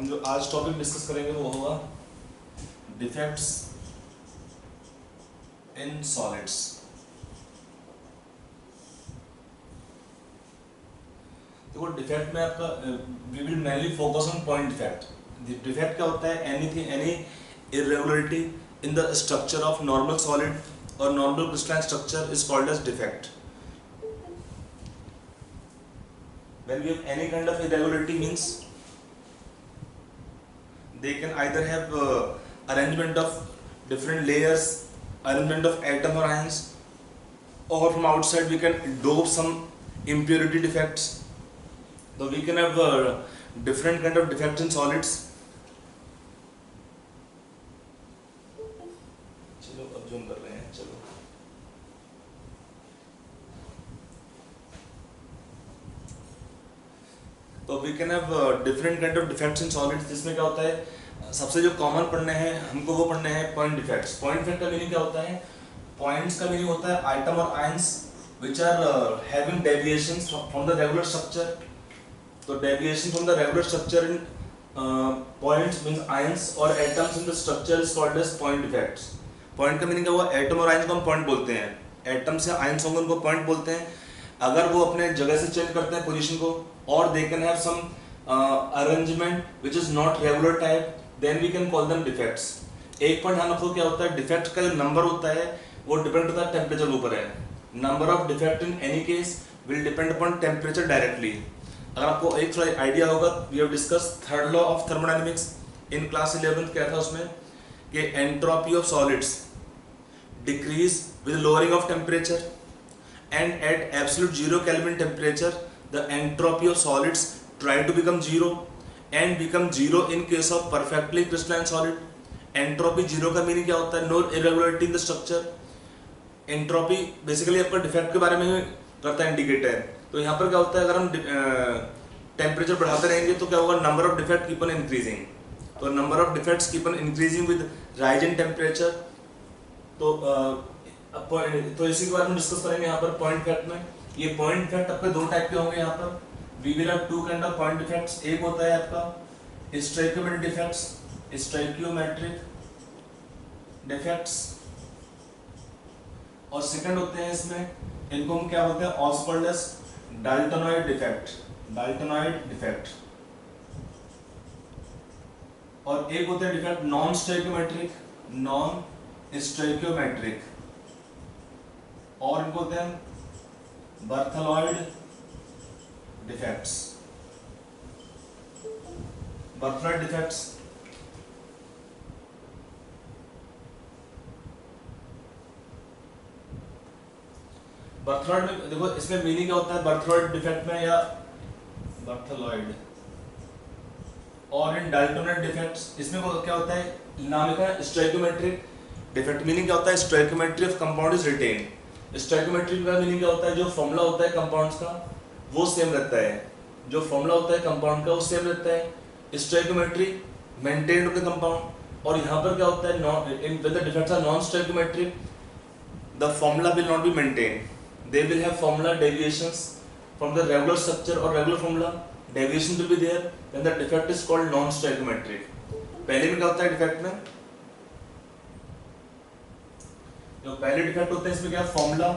हम जो आज टॉपिक डिस्कस करेंगे वो होगा डिफेक्ट्स इन सॉलिड्स। देखो डिफेक्ट में आपका we will mainly focus on point defect. Defect क्या होता है? Anything any irregularity in the structure of normal solid और normal crystalline structure is called as defect. When we have any kind of irregularity means they can either have arrangement of different layers, arrangement of atom or ions, or from outside we can dope some impurity defects. So we can have different kind of defects in solids. चलो अब zoom कर रहे हैं। चलो तो we can have different kind of defects in solids, जिसमें क्या होता है सबसे जो कॉमन पढ़ने हैं हमको वो पढ़ने हैं पॉइंट डिफेक्ट्स। पॉइंट डिफेक्ट का मीनिंग क्या होता है? पॉइंट्स का मीनिंग होता है आइटम और ions which are having deviations from the regular structure. तो deviation from the regular structure in points means ions और atoms in the structure is called as point defects. Point का meaning क्या हुआ? Atom और ions को हम point बोलते हैं। एटम से आयंस होंगे उनको पॉइंट बोलते हैं। अगर वो अपने जगह से चेंज करते हैं पोजीशन को और they can have some arrangement which is not regular type, then we can call them defects. एक पॉइंट ध्यान रखो, क्या होता है डिफेक्ट का जो नंबर होता है वो डिपेंड होता है टेम्परेचर के ऊपर है। Number of defect in any case will depend upon temperature directly. अगर आपको एक थोड़ा आइडिया होगा, we have discuss third law of thermodynamics in class 11th। क्या था उसमें कि entropy of solids decrease with lowering of temperature and at absolute 0 Kelvin temperature the entropy of solids try to become 0 and become 0 in case of perfectly crystalline solid. Entropy 0 का meaning क्या होता है? No irregularity in the structure. Entropy basically आपका defect के बारे में करता है इंडिकेटर। तो यहाँ पर क्या होता है, अगर हम टेम्परेचर बढ़ाते रहेंगे तो क्या होगा? Number of defect keep on increasing. तो number of defects keep on increasing with rise in temperature. तो इसी के बारे में डिस्कस करेंगे यहाँ पर पॉइंट डिफेक्ट में। ये पॉइंट डिफेक्ट आपके दो टाइप के होंगे यहाँ पर। We will have two kind of point defects. एक होता है आपका स्टोइकियोमेट्रिक डिफेक्ट्स, स्टोइकियोमेट्रिक डिफेक्ट्स, और सेकंड होते हैं इसमें, इनको हम क्या बोलते हैं? Also called as Daltonide defect. Daltonide defect. और एक होते हैं defect non stoichiometric, non stoichiometric, और इनको होते हैं बर्थलॉइड डिफेक्ट्स। बर्थलॉइड डिफेक्ट्स बर्थलॉइड में देखो इसमें मीनिंग क्या होता है बर्थलॉइड डिफेक्ट में या बर्थलॉइड, और इन डाल्टनॉइड डिफेक्ट्स इसमें क्या होता है? नाम लिखा है स्टोइकियोमेट्रिक डिफेक्ट। मीनिंग क्या होता है? Stoichiometry of compound is written. Stoichiometry का मीनिंग क्या होता है? जो फॉर्मूला होता है कंपाउंड्स का वो सेम रहता है। जो फॉर्मूला होता है कंपाउंड का वो सेम रहता है। Stoichiometry maintained of the compound. और यहाँ पर क्या होता है? When the defects are non stoichiometric the formula will not be maintained. They will have formula deviations from the regular structure और regular formula. Deviation will be there, then the defect is called non stoichiometric. पहले में क्या होता है defect में? जो पहले defect होते हैं इसमें क्या? Formula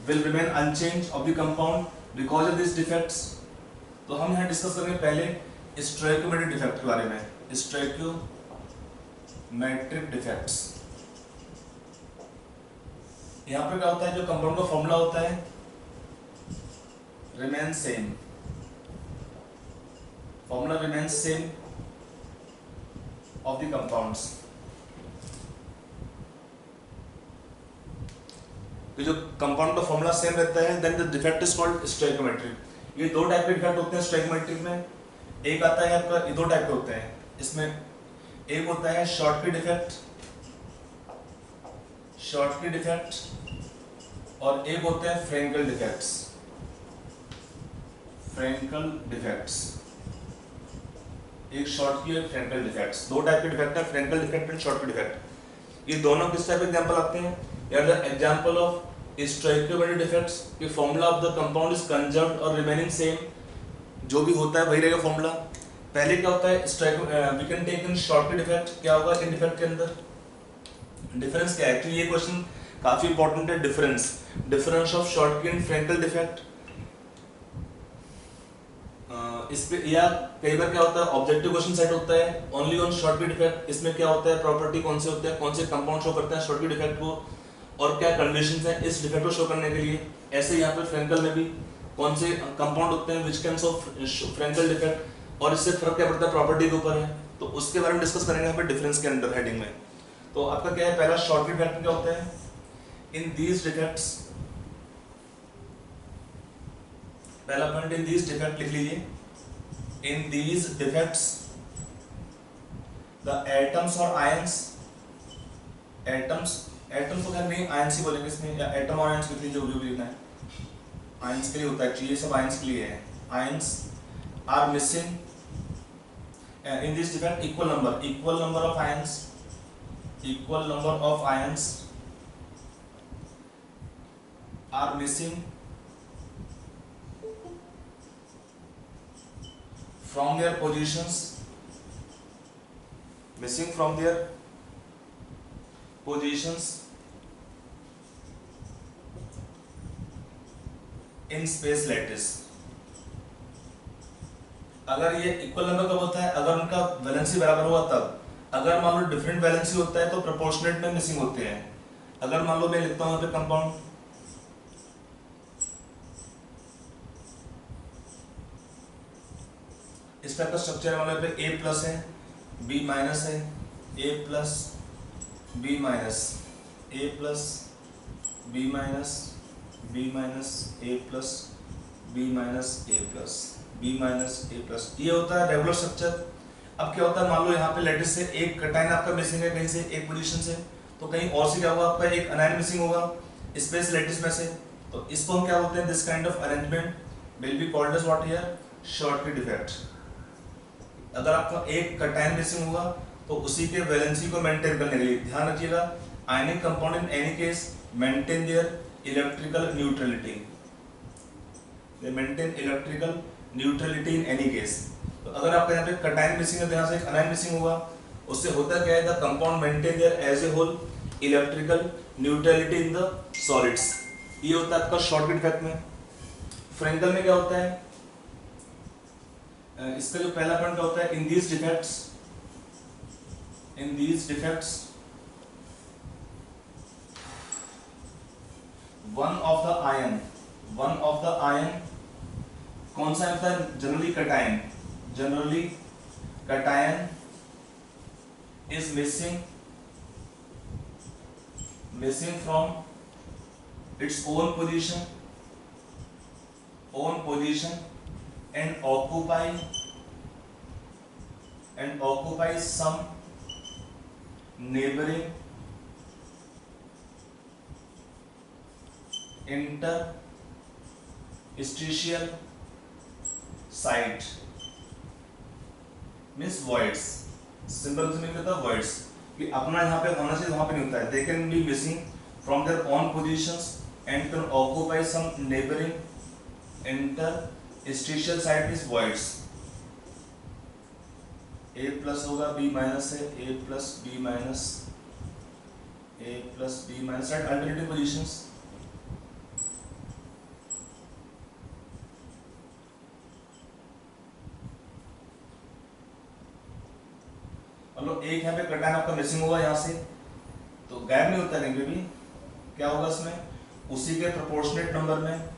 will remain unchange of the compound because of this defects. तो हम यहाँ डिस्कस करेंगे पहले स्टोइकियोमेट्रिक डिफेक्ट के बारे में। स्टोइकियोमेट्रिक डिफेक्ट्स, यहाँ पर क्या होता है? जो कंपाउंड का फॉर्मूला होता है remain same, formula remain same of the compounds. तो जो कंपाउंड का फॉर्मूला सेम रहता है then the defect is called stoichiometric. ये दो टाइप के डिफेक्ट होते हैं स्टोइकियोमेट्रिक में। एक आता है आपका, ये दो टाइप के होते हैं इसमें। एक होता है शॉर्टकी डिफेक्ट, शॉर्टकी डिफेक्ट, और एक होते हैं फ्रेंकल डिफेक्ट्स, फ्रेंकल डिफेक्ट्स। एक शॉर्टकी और फ्रेंकल डिफेक्ट्स। दो टाइप के डिफेक्ट है, Frenkel defect and Schottky defect. ये दोनों किस टाइप के एग्जांपल आते हैं? यार the example of stoichiometric defects कि formula of the compound is conserved और रिमेनिंग सेम। जो भी होता है वही रहेगा फॉर्मूला। पहले क्या होता है strike, we can take in Schottky defect. क्या होगा इन डिफेक्ट के अंदर, डिफरेंस क्या है एक्चुअली, ये क्वेश्चन काफी इंपॉर्टेंट है। Difference of Schottky and Frenkel defect. इस पे या कई बार क्या होता है ऑब्जेक्टिव क्वेश्चन सेट होता है ओनली ऑन शॉर्टकट डिफेक्ट। इसमें क्या होता है प्रॉपर्टी कौन से होते हैं, कौन से कंपाउंड शो करते हैं शॉर्टकट डिफेक्ट को, और क्या कंडीशंस हैं इस डिफेक्ट को शो करने के लिए। ऐसे यहाँ पे फ्रैंकल में भी कौन से कंपाउंड होते हैं which can show Frenkel defect, और इससे फर्क क्या पड़ता है प्रॉपर्टी के ऊपर है। तो उसके बारे में डिस्कस करेंगे यहाँ पे डिफरेंस के अंडर हेडिंग में। तो आपका क्या है पहला शॉर्टकट डिफेक्ट क्या होता है, इन दीज डिफेक्ट्स, पहला पॉइंट इन दीज डिफेक्ट लिख लीजिए। In these defects, the atoms or ions, atoms तो खैर नहीं ions ही बोलेंगे इसमें, या atom और ions लिख लीजिए, जो भी लिखना है ions के लिए होता है एक्चुअली, ये सब ions के लिए है। ions are missing in this defect, equal number of ions, are missing from their positions, in space lattice। अगर ये इक्वल नंबर कब होता है, अगर उनका वैलेंसी बराबर हुआ तब। अगर मान लो डिफरेंट वैलेंसी होता है तो प्रोपोर्शनेट में मिसिंग होते हैं। अगर मान लो मैं लिखता हूं यहाँ पे कंपाउंड, इस टाइप का स्ट्रक्चर है, पे A प्लस है B माइनस है, A plus B minus, A plus B minus, B minus A plus B minus A plus B minus A plus, ये होता है रेगुलर स्ट्रक्चर। अब क्या होता है मान लो यहाँ पे लेटिस से एक कटाइन आपका मिसिंग है कहीं से, एक पोजीशन से, तो कहीं और से क्या होगा आपका एक अनायन मिसिंग होगा स्पेस लेटिस में से। तो इसको हम क्या बोलते हैं, this kind of arrangement will be called as what here, Schottky defect. अगर आपका एक कटाइन मिसिंग हुआ तो उसी के वैलेंसी को मेंटेन करने के लिए ध्यान रखिएगा, ionic compound in any case maintain their electrical neutrality, they maintain electrical neutrality in any case. तो अगर आपका यहाँ पे कटाइन मिसिंग है तो यहाँ से एक अनायन मिसिंग हुआ, उससे होता क्या है the compound maintain their as a whole electrical neutrality in the solids. ये होता है आपका शॉर्टकट डिफेक्ट में। फ्रैंकल में क्या होता है, इसका जो पहला पॉइंट होता है in these defects one of the ion कौन सा होता है, generally cation is missing from its own position and occupy some neighboring interstitial site, means voids। Simple से नहीं होता voids कि अपना यहाँ पे होना चाहिए वहां पे नहीं होता है। they can be missing from their own positions and can occupy some neighboring interstitial site is voids। A plus होगा B माइनस है, A plus B minus at alternative positions। मतलब एक यहाँ पे कटायन आपका मिसिंग हुआ यहाँ से, तो गैप नहीं होता कहीं पे भी, क्या होगा इसमें उसी के प्रोपोर्शनेट नंबर में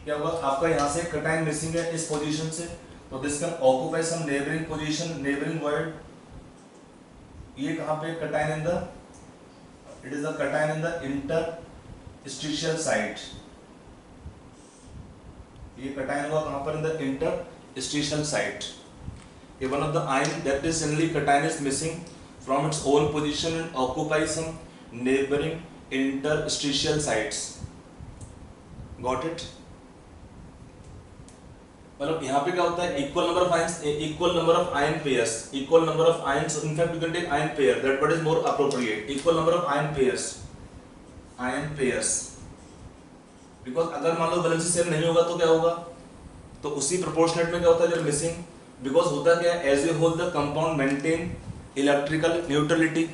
क्या होगा आपका यहाँ से कटाइन मिसिंग है इस पोजीशन से, तो this can occupy some neighbouring position, neighbouring void. ये कहाँ पे cation in the, it is the cation in the interstitial site. ये कटाइन हुआ कहाँ पर, इन द इंटरस्टिशियल साइट। ये one of the ion that is generally cation is missing from its own position and occupy some neighbouring interstitial sites. Got it. मतलब यहाँ पे क्या होता है, equal number of ions, equal number of ion pairs, equal number of ions, in fact you can take ion pair, that word is more appropriate, equal number of ion pairs, ion pairs, because अगर मान लो valency same नहीं होगा तो क्या होगा, तो उसी proportionate में क्या होता है जो मिसिंग, बिकॉज होता क्या है, as a whole the compound maintain electrical neutrality,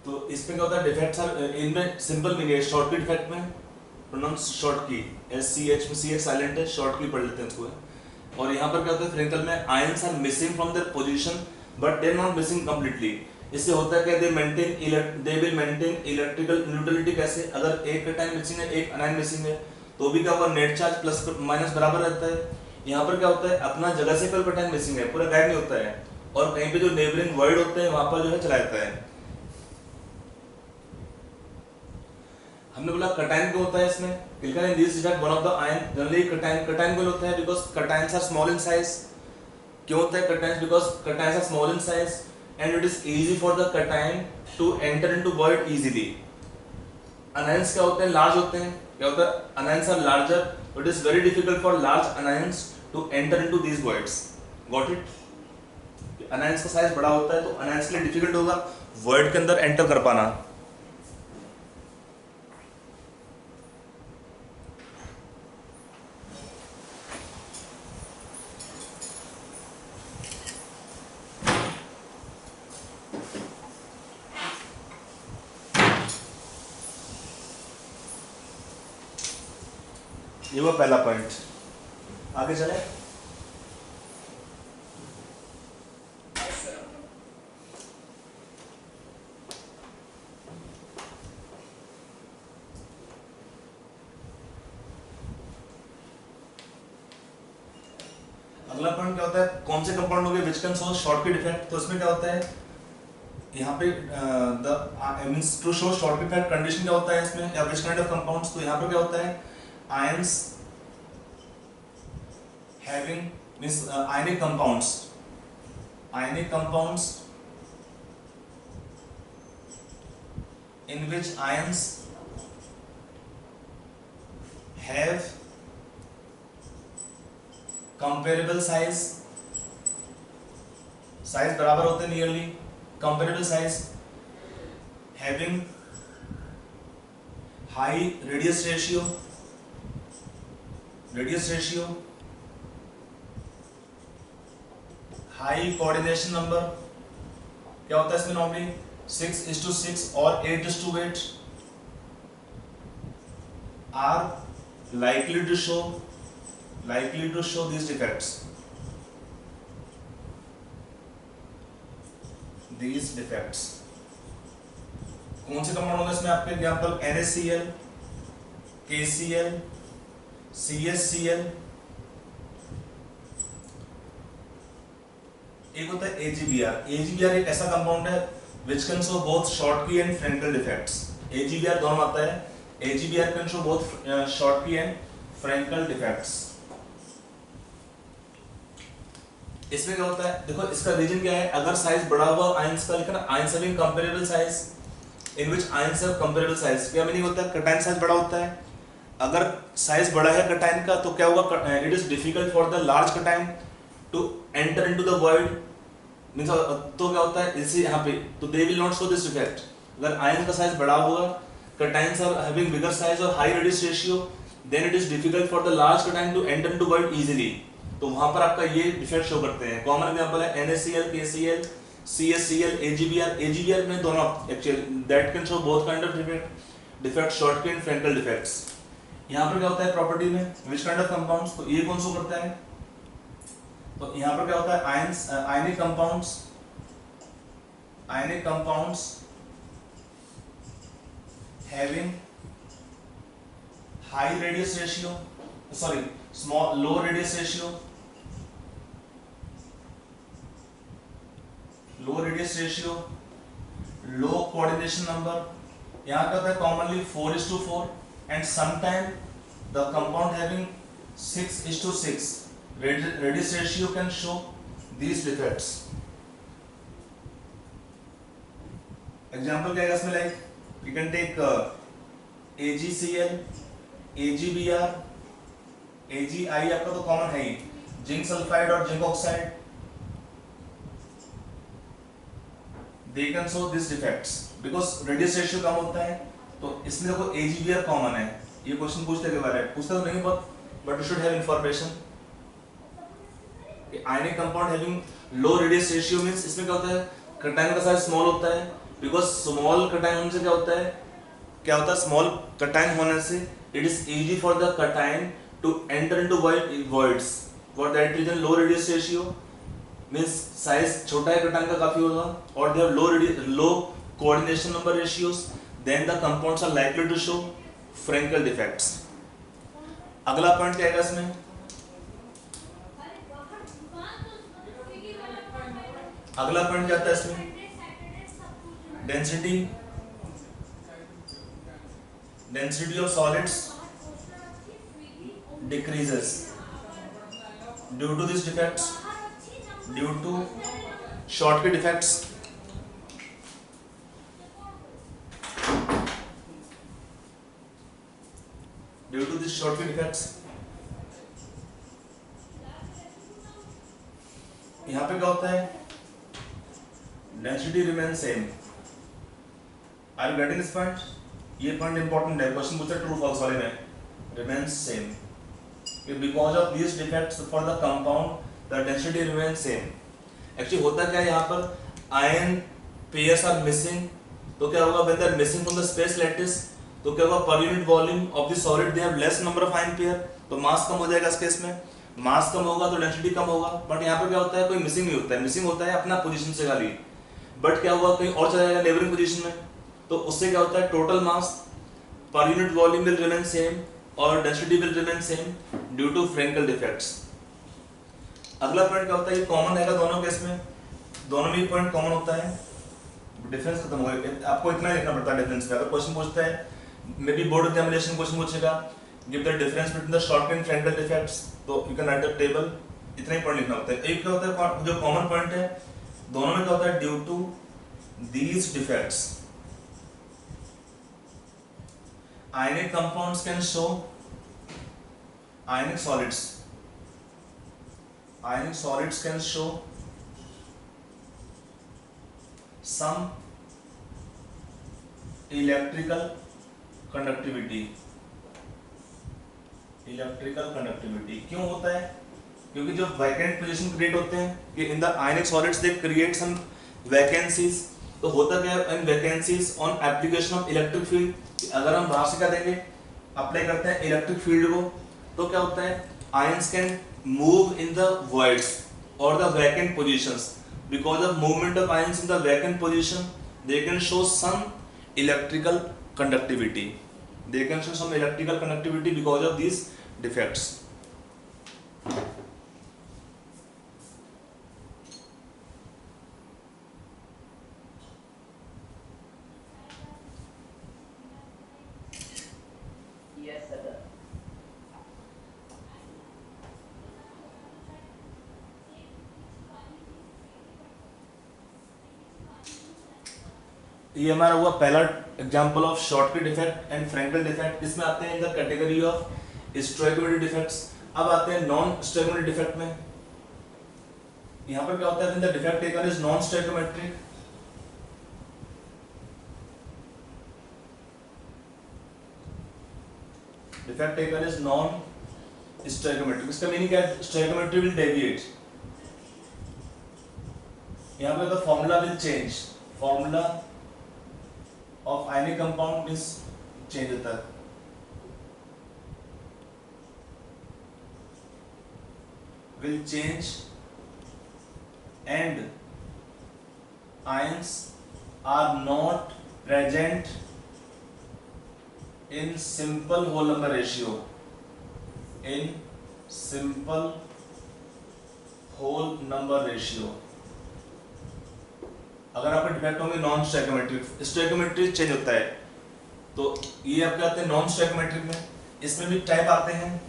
तो इसमें क्या होता है, डिफेक्ट्स आर इनमें सिंपल मीनिंग है, शॉर्ट की डिफेक्ट में pronounce Schottky, S C H में सी एच साइलेंट है, शॉर्ट की पढ़ लेते हैं इसको। और यहाँ पर क्या होता है, फ्रेंकल में ions are missing from their position but they are not missing completely. इससे होता है कि दे विल मेंटेन इलेक्ट्रिकल न्यूट्रलिटी। कैसे, अगर एक कैटायन मिसिंग है, एक अनायन मिसिंग है, तो भी क्या होगा, नेट चार्ज प्लस माइनस बराबर रहता है। यहाँ पर क्या होता है, अपना जगह से कोई कैटायन मिसिंग है, पूरा गायब नहीं होता है, और कहीं पे जो नेबरिंग वर्ड होते हैं वहां पर जो है चला जाता है। हमने बोला कटायन क्या होता है इसमें, clear in this defect one of the ion generally cation को होता है because cations are small in size. क्यों होता है cations, because cations are small in size and it is easy for the cation to enter into void easily. Anions क्या होते हैं, large होते हैं, क्या होता है, anions are larger, it is very difficult for large anions to enter into these voids. Got it, anions का size बड़ा होता है तो अनायंस के लिए डिफिकल्ट होगा वॉइड के अंदर एंटर कर पाना। ये वो पहला पॉइंट। आगे चले, अगला पॉइंट क्या होता है, कौन से कंपाउंड हो गए which can show Schottky defect. तो इसमें क्या होता है, यहाँ पे the means to show Schottky defect condition क्या होता है इसमें, या विच काइंड ऑफ कंपाउंड्स। तो यहाँ पर क्या होता है, ions having means ionic compounds, ionic compounds in which ions have comparable size, size बराबर होते हैं nearly, comparable size, having high radius ratio, high coordination number, क्या होता है इसमें नॉर्मली 6:6 और 8:8 are likely to show these defects, कौन से कंपाउंड होंगे इसमें, आपके एग्जांपल NaCl, KCl, CSCl, एक होता है AgBr। AgBr एक ऐसा कंपाउंड है which can show both Schottky and Frenkel defects। AgBr दोनों आता है, AgBr can show both Schottky and Frenkel defects। इसमें क्या होता है, देखो इसका रीजन क्या है, अगर साइज बड़ा हुआ आयंस का लिखा ना, ions having comparable size in which ions have comparable size, क्या मीनिंग होता है, कटायन साइज बड़ा होता है, अगर साइज बड़ा है कटायन का तो क्या होगा, it is difficult for the large cation to enter into the void, means तो क्या होता है इसी यहाँ पे, तो they will not show this defect. अगर आयन का साइज बड़ा होगा, cations are having bigger size और high radius ratio, then it is difficult for the large cation to enter into void easily, तो वहां पर आपका ये डिफेक्ट शो करते हैं। कॉमन एग्जांपल है NaCl, KCl, CSCl, AgBr में दोनों actually that can show both kind of defect, Schottky and Frenkel defects. यहाँ पर क्या होता है प्रॉपर्टी में, विच काइंड ऑफ कंपाउंड्स, तो ये कौन शो करता है, तो यहाँ पर क्या होता है, ions, ionic compounds having high radius ratio, sorry small low radius ratio, coordination number, यहाँ क्या होता है commonly 4:4 and sometime the compound having 6:6 radius ratio can show these defects. Example क्या है इसमें, like you can take AgCl, AgBr, AgI आपका तो common है ही, जिंक सल्फाइड और zinc oxide, they can show this defects because radius ratio कम होता है। तो इसमें देखो AgBr कॉमन है, ये क्वेश्चन पूछते के बारे में पूछता तो नहीं बहुत, but you should have information. Ionic compound having low radius ratio means इसमें क्या होता है कटायन का साइज स्मॉल होता है, बिकॉज स्मॉल कटायन होने से क्या होता है स्मॉल कटायन होने से it is easy for the cation to enter into voids, for that reason low radius ratio means size छोटा है कटायन का काफी होगा, और they have low coordination number ratios, then the compounds are likely to show Frenkel defects. अगला point क्या है इसमें, अगला पॉइंट क्या आता है इसमें, density of solids decreases due to this defects, due to Schottky defects. Due to this shortcut defects यहां पे क्या होता है density remain same. Are you getting this point, ये पॉइंट इंपॉर्टेंट है, क्वेश्चन पूछता है ट्रू फॉल्स वाले में, remains same because of this defects for the compound the density remain same. Actually होता क्या है यहाँ पर आयन पेयर्स आर मिसिंग, तो क्या होगा when they are missing from the space lattice, तो क्या होगा per unit volume of the solid they have less number of ion pair, तो मास कम हो जाएगा इस केस में, मास कम होगा तो डेंसिटी कम होगा। बट यहाँ पर क्या होता है कोई मिसिंग नहीं होता है, मिसिंग होता है अपना पोजीशन से खाली, बट क्या हुआ कहीं और चला जाएगा नेबरिंग पोजीशन में, तो उससे क्या होता है total mass per unit volume will remain same और density will remain same due to Frenkel defects. अगला पॉइंट क्या होता है, ये कॉमन है दोनों केस में, दोनों में पॉइंट कॉमन होता है, डिफरेंस खत्म हो गया, आपको इतना ही लिखना पड़ता है डिफरेंस का। अगर क्वेश्चन पूछता है may be board examination question पूछेगा give the difference between the short and Frenkel defects, तो you can write the table, इतना ही पॉइंट लिखना होता है। एक क्या होता है जो कॉमन पॉइंट है दोनों में क्या होता है due to these defects ionic compounds can show ionic solids can show some electrical conductivity। क्यों होता है, क्योंकि जो वैकेंट पोजीशन क्रिएट होते हैं कि in the ionic solids they create some vacancies, तो होता क्या है इन vacancies on application of electric field, अगर हम बाहर से क्या देंगे अप्लाई करते हैं इलेक्ट्रिक फील्ड को, तो क्या होता है ions can move in the voids और the vacant positions, because of movement of ions in the vacant position they can show some electrical conductivity, because of these defects। ये हमारा हुआ पहला example of Schottky defect and Frenkel defect. इसमें आते हैं in the category of stoichiometric defects. अब आते हैं नॉन स्टोइकोमेट्रिक डिफेक्ट में। यहाँ पर क्या होता है, the defect taken is non stoichiometric. Defect taken is non stoichiometric. इसका मीनिंग क्या है, स्टोइकोमेट्री विल डेविएट। यहाँ पे the formula will change, formula of ionic compound means change होता है। will change and ions are not present in simple whole number ratio, in simple whole number ratio। अगर आपके defect होंगे non stoichiometric, stoichiometric change होता है, तो ये आपके आते हैं नॉन स्टोइकोमेट्रिक में। इसमें भी टाइप आते हैं।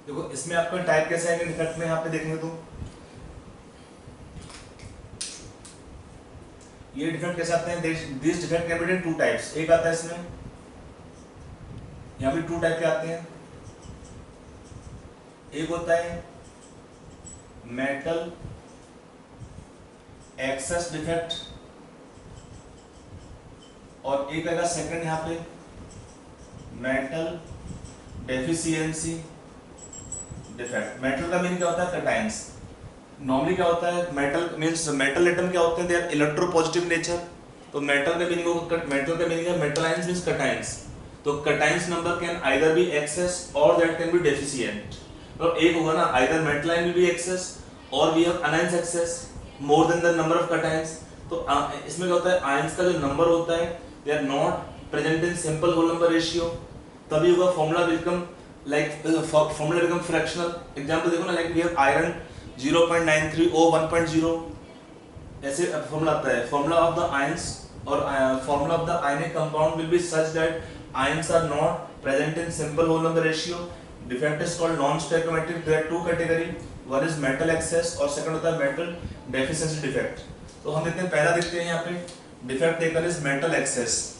देखो इसमें आपका टाइप कैसे आएगा डिफेक्ट में, यहाँ पे देखेंगे तो ये डिफेक्ट कैसे आते हैं, this defect can be in two types. एक आता है इसमें, यहाँ पे टू टाइप के आते हैं। एक होता है मेटल एक्सेस डिफेक्ट, और एक आएगा सेकंड यहाँ पे मेटल डेफिशिएंसी डिफेक्ट। मेटल का मीनिंग क्या होता है, कटायंस। नॉर्मली क्या होता है, मेटल मींस मेटल एटम क्या होते हैं, दे आर इलेक्ट्रोपॉजिटिव नेचर। तो मेटल का मीनिंग होगा, मेटल का मीनिंग है मेटल आयंस मींस कटायंस। तो cations number can either be excess और दैट कैन बी डेफिशिएंट। तो एक होगा ना, either metal ion will be excess और we have anions excess more than the number of cations. तो इसमें क्या होता है, आयंस का जो नंबर होता है they are not present in simple whole number ratio, तभी होगा formula become like formula become fractional. Example देखो ना, like we have iron 0.93 O 1.0, ऐसे फॉर्मूला आता है। फॉर्मूला ऑफ द आयंस और formula of the ionic compound will be such that ions are not present in simple whole number ratio. Defect is called non stoichiometric. There are two category, one is metal access और second होता है metal deficiency defect. तो हम देखते हैं, पहला देखते हैं यहाँ पे defect taken is metal access.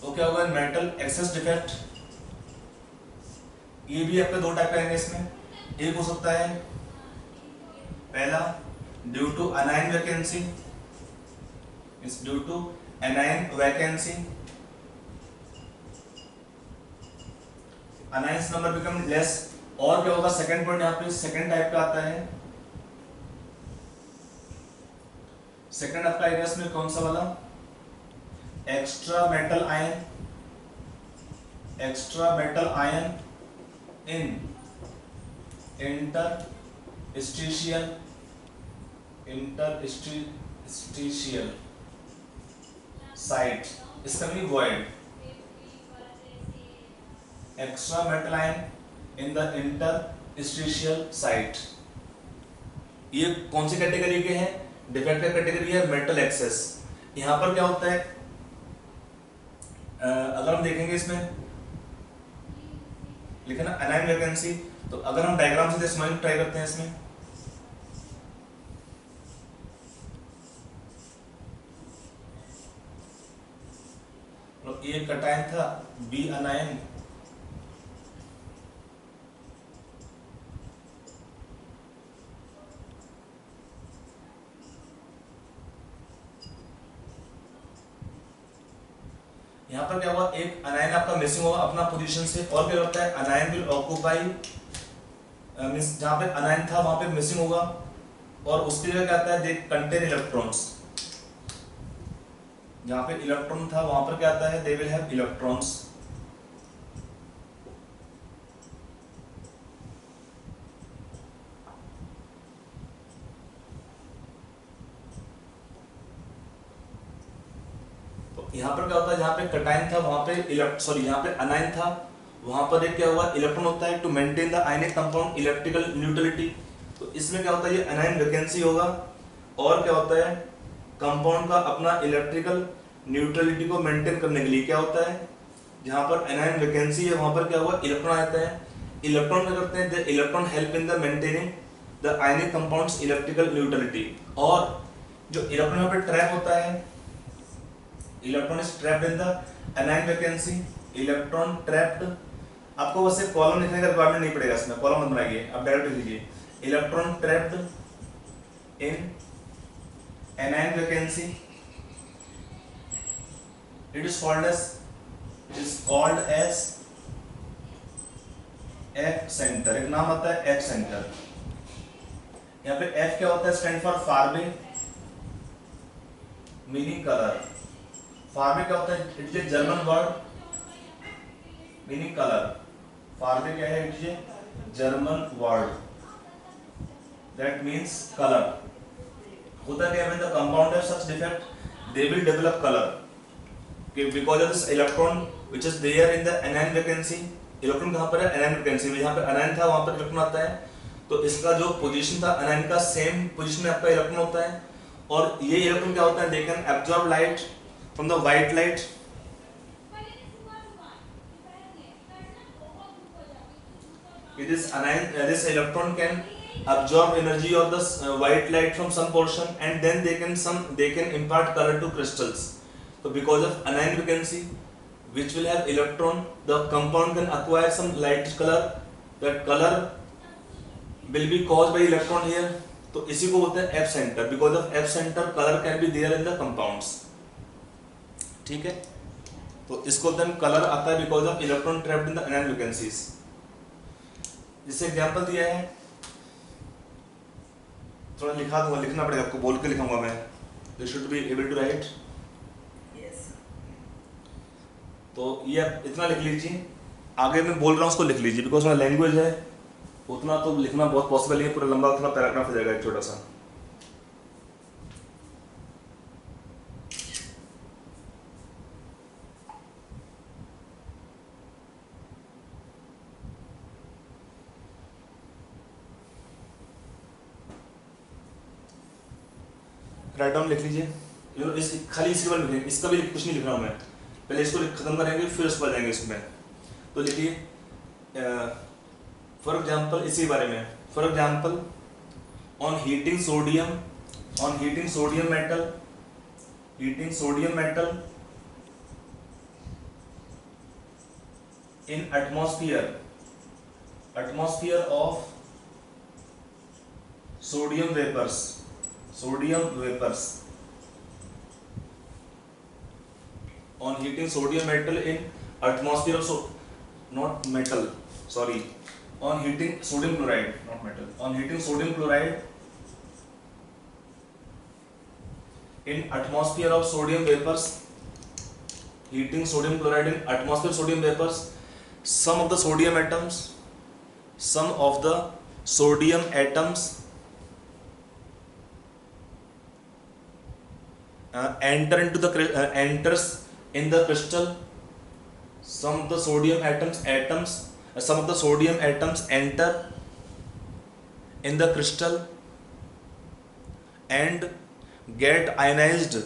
तो क्या होगा मेटल एक्सेस डिफेक्ट, ये भी आपके दो टाइप का आएंगे इसमें। एक हो सकता है पहला due to anion vacancy, is due to anion vacancy, anions number become less. और क्या होगा सेकंड पॉइंट, यहाँ पे सेकंड टाइप का आता है। सेकंड आपका आएगा इसमें कौन सा वाला, extra metal ion, extra metal ion in interstitial site, इसका meaning void. Extra metal ion in the interstitial site, ये कौन सी कैटेगरी के हैं, डिफेक्ट का कैटेगरी है मेटल एक्सेस। यहां पर क्या होता है, अगर हम देखेंगे इसमें लिखा ना अनायन वैकेंसी, तो अगर हम डायग्राम से समझने ट्राई करते हैं इसमें, तो ए कटायन था, बी अनायन, यहाँ पर क्या हुआ, एक अनायन आपका मिसिंग होगा अपना पोजीशन से, और क्या होता है अनायन विल ऑक्यूपाई, मींस जहाँ पे अनायन था वहां पे मिसिंग होगा, और उसके लिए क्या आता है, दे कंटेन इलेक्ट्रॉन्स। जहाँ पे इलेक्ट्रॉन था वहां पर क्या आता है, दे विल हैव इलेक्ट्रॉन्स। यहाँ पर क्या होता है, जहाँ पे कटायन था वहां पे यहाँ पे अनायन था, वहां पर एक क्या हुआ इलेक्ट्रॉन होता है to maintain the ionic compound electrical neutrality. तो इसमें क्या होता है, ये अनायन वैकेंसी होगा, और क्या होता है कंपाउंड का अपना इलेक्ट्रिकल न्यूट्रलिटी को मेंटेन करने के लिए क्या होता है, जहाँ पर अनायन वैकेंसी है वहां पर क्या हुआ इलेक्ट्रॉन आता है। इलेक्ट्रॉन क्या करते हैं, the electron help in the maintaining the ionic compounds electrical neutrality. और जो इलेक्ट्रॉन यहाँ पे ट्रैप होता है, electron is trapped in the अनायन vacancy, electron trapped. आपको बस एक कॉलम लिखने का रिक्वायरमेंट नहीं पड़ेगा, इसमें कॉलम मत बनाइए, आप डायरेक्ट लिखिए electron trapped in anion vacancy, it is called as F center। एक नाम आता है F center। यहाँ पे F क्या होता है, stand for Farbe, meaning colour, Farbe क्या होता है? It is a German word meaning colour. Farbe क्या है? It is a German word that means colour. होता क्या है? When the compound have such defect they will develop colour because of this electron which is there in the anion vacancy. Electron कहां पर है? Anion vacancy में। जहां पर anion था वहां पर इलेक्ट्रॉन आता है, तो इसका जो पोजीशन था एनायन का सेम पोजीशन में आपका इलेक्ट्रॉन होता है। और ये इलेक्ट्रॉन क्या होता है? They can absorb light from the white light. This anion, this electron can absorb energy of the white light from some portion, and then they can impart color to crystals. So because of anion vacancy, which will have electron, the compound can acquire some light color. That color will be caused by electron here. तो इसी को बोलते हैं F center. Because of F center, color can be there in the compounds. ठीक है? तो इसको then color आता है because of electron trapped in the anion vacancies. जिससे एग्जाम्पल दिया है, थोड़ा लिखा दूंगा, लिखना पड़ेगा आपको, बोल के लिखूंगा मैं। You should be able to write. तो ये आप इतना लिख लीजिए, आगे मैं बोल रहा हूँ उसको लिख लीजिए, बिकॉज मेरा लैंग्वेज है उतना तो लिखना बहुत पॉसिबल नहीं है, पूरा लंबा थोड़ा पैराग्राफ हो जाएगा एक छोटा सा। राइट डाउन लिख लीजिए, इस खाली इसके बारे में लिखेंगे, इसका भी कुछ नहीं लिख रहा हूँ मैं, पहले इसको खत्म करेंगे फिर उसके बाद जाएंगे इसमें। तो लिखिए फॉर एग्जाम्पल इसी बारे में, for example on heating sodium metal in atmosphere of sodium vapours on heating sodium metal in atmosphere of on heating sodium chloride, not metal, on heating sodium chloride in atmosphere of sodium vapors, heating sodium chloride in atmosphere of sodium vapors, some of the sodium atoms enters in the crystal. Some of the sodium atoms enter in the crystal and get ionized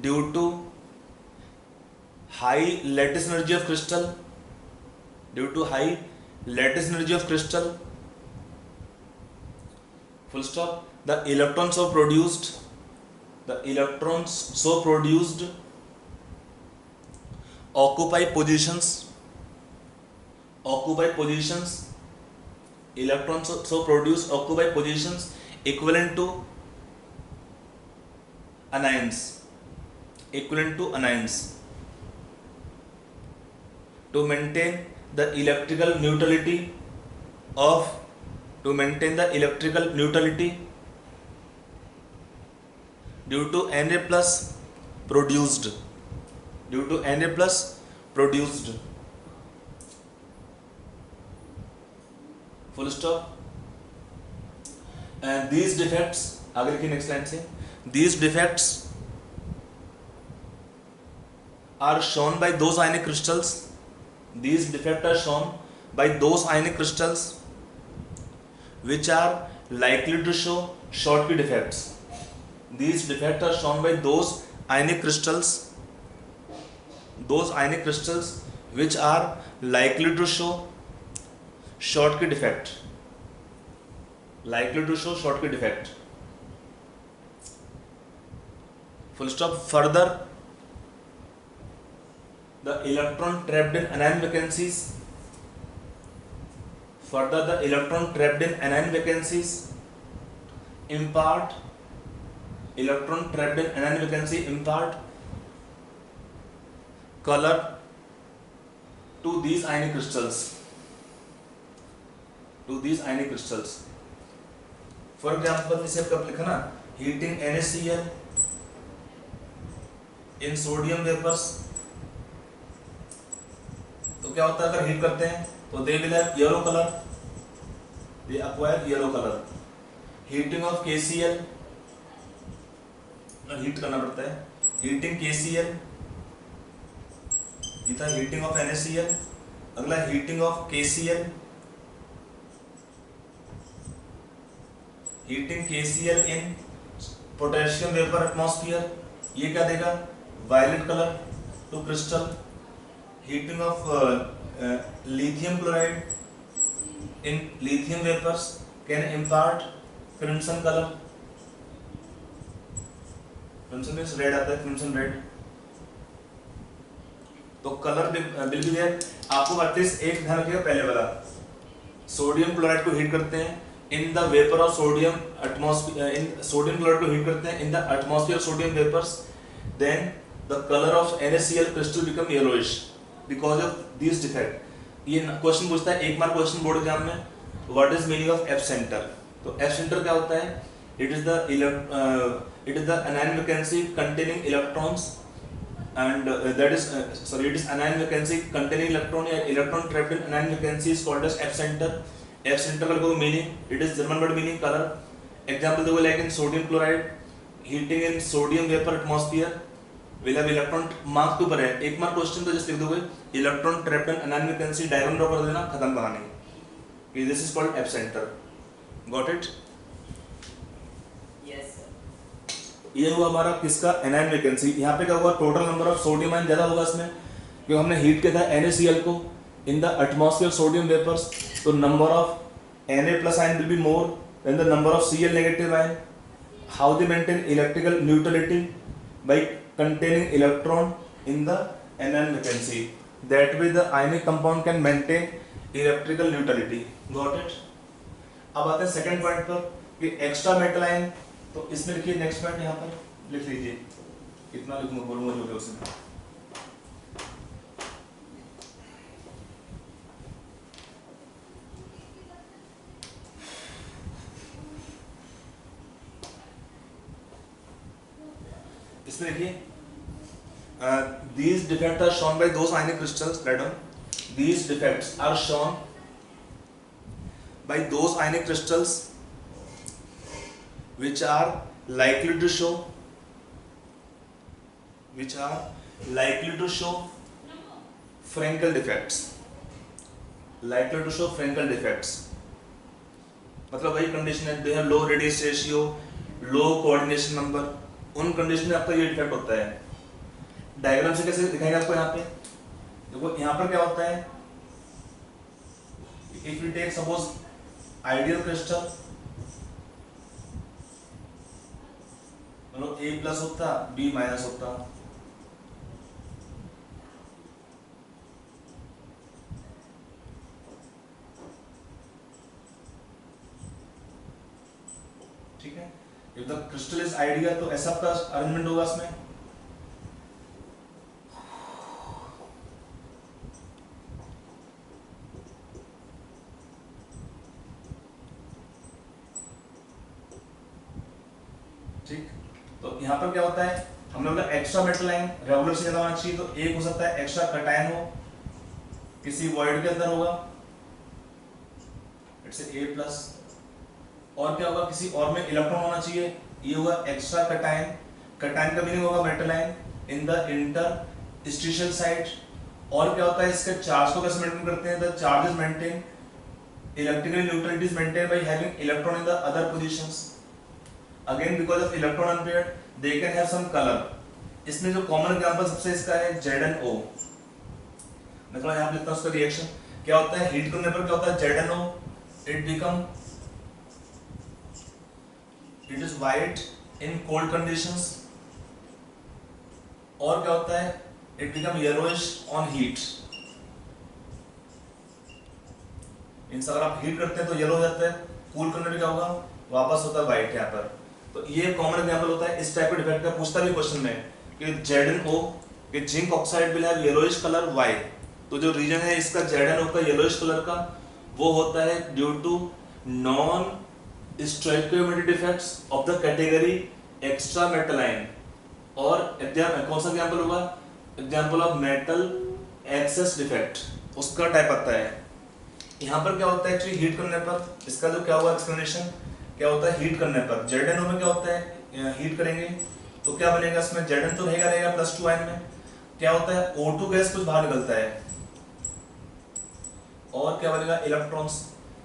due to high lattice energy of crystal. Full stop. The electrons so produced occupy positions. Electrons so produced occupy positions equivalent to anions. To maintain the electrical neutrality due to Na plus produced. Full stop. And these defects, आगे लिखिए next line से, these defects are shown by those ionic crystals. These defects are shown by those ionic crystals which are likely to show Schottky defects. These defects are shown by those ionic crystals which are likely to show Schottky defect. Full stop. Further, the electron trapped in anion vacancies impart color to these ionic crystals. For example, इसे कब लिखा ना, heating NaCl in sodium vapours, तो क्या होता है अगर heat करते हैं तो they will have yellow colour, they acquire yellow colour. Heating of KCl, heat करना पड़ता है, हीटिंग KCl, ये था हीटिंग ऑफ NaCl। अगला heating of KCl, heating KCl in potassium vapour atmosphere, ये क्या देगा, violet colour to crystal. Heating of lithium chloride in lithium vapours can impart crimson colour, crimson means red आता है, crimson red. तो colour will be there. आपको at least एक ध्यान रखिएगा पहले वाला, सोडियम क्लोराइड को हीट करते हैं in the vapour of sodium atmosphere, in sodium chloride को हीट करते हैं in the atmosphere sodium vapours, then the colour of NaCl crystal become yellowish because of this defect. ये क्वेश्चन पूछता है एक मार्क क्वेश्चन बोर्ड एग्जाम में, what is meaning of F centre. तो F centre क्या होता है, it is the anion vacancy containing electrons and that is sorry, it is anion vacancy containing electron या electron trapped in anion vacancy is called as F center। F center का meaning, it is German word meaning color। example देखो like in sodium chloride heating in sodium vapor atmosphere will have electron, mark के ऊपर है, एक mark question तो just लिख दोगे electron trapped in anion vacancy, diagram draw कर देना, खत्म कहानी। this is called F center, got it? ये हुआ हमारा किसका, एनायन वैकेंसी। यहाँ पे क्या हुआ, total number of sodium ion ज्यादा होगा इसमें, क्योंकि हमने हीट किया था NaCl को in the atmosphere sodium vapours, तो number of Na+ ion will be more than the number of Cl negative ion. How they maintain electrical neutrality, by containing electron in the anion vacancy, that way the ionic compound can maintain electrical neutrality, got it. अब आते हैं second point पर कि extra metal ion. तो इसमें लिखिए next point, यहाँ पर लिख लीजिए, कितना लिखूंगा बोलूंगा जो भी उसमें। इसमें लिखिए these defects are shown by those ionic crystals, write down, these defects are shown by those ionic crystals which are likely to show Frenkel defects, likely to show Frenkel defects। मतलब वही कंडीशन है, they have low radius ratio, low coordination number, उन condition में आपका ये defect होता है। Diagram से कैसे दिखाएगा आपको, यहाँ पे देखो, यहाँ पर क्या होता है, if we take suppose ideal crystal, मतलब A+ होता, B- होता, ठीक है। if the crystal is ideal तो ऐसा आपका अरेंजमेंट होगा इसमें, ठीक। तो यहाँ पर क्या होता है, हमने बोला एक्स्ट्रा मेटल आयन रेगुलर से ज्यादा होना चाहिए, तो एक हो सकता है एक्स्ट्रा कटायन हो, किसी वॉइड के अंदर होगा, इट्स A+, और क्या होगा, किसी और में इलेक्ट्रॉन होना चाहिए, ये होगा एक्स्ट्रा कटायन। कटायन का मीनिंग होगा metal ion in the interstitial site. और क्या होता है, इसके चार्ज को कैसे मेंटेन करते हैं, the charge is maintain, electrical neutrality is maintain by having electron in the other positions. Again because of electron unpaired they can have some color। इसमें जो कॉमन एग्जांपल सबसे इसका है ZnO। मैं थोड़ा यहाँ पे लिखता हूँ उसका रिएक्शन क्या होता है, हीट करने पर क्या होता है, ZnO it become, it is white in cold conditions, और क्या होता है, it become yellowish on heat। Means अगर आप हीट करते हैं तो येलो हो जाता है, कूल करने पे क्या होगा, वापस होता है व्हाइट। यहाँ पर तो ये कॉमन एग्जांपल होता है इस टाइप के डिफेक्ट का, पूछता भी क्वेश्चन में कि ZnO कि zinc oxide will have yellowish colour, why. तो जो रीजन है इसका ZnO का येलोइश कलर का, वो होता है due to non stoichiometric defects of the category extra metal ion. और कौन सा एग्जाम्पल होगा, example of metal excess defect, उसका टाइप आता है। यहाँ पर क्या होता है एक्चुअली हीट करने पर, इसका जो क्या हुआ एक्सप्लेनेशन क्या होता है, हीट करने पर जेडएनओ में क्या होता है, हीट करेंगे तो क्या बनेगा इसमें, जेडएन तो रहेगा +2 आयन में, क्या होता है O2 गैस कुछ बाहर निकलता है और क्या बनेगा इलेक्ट्रॉन्स,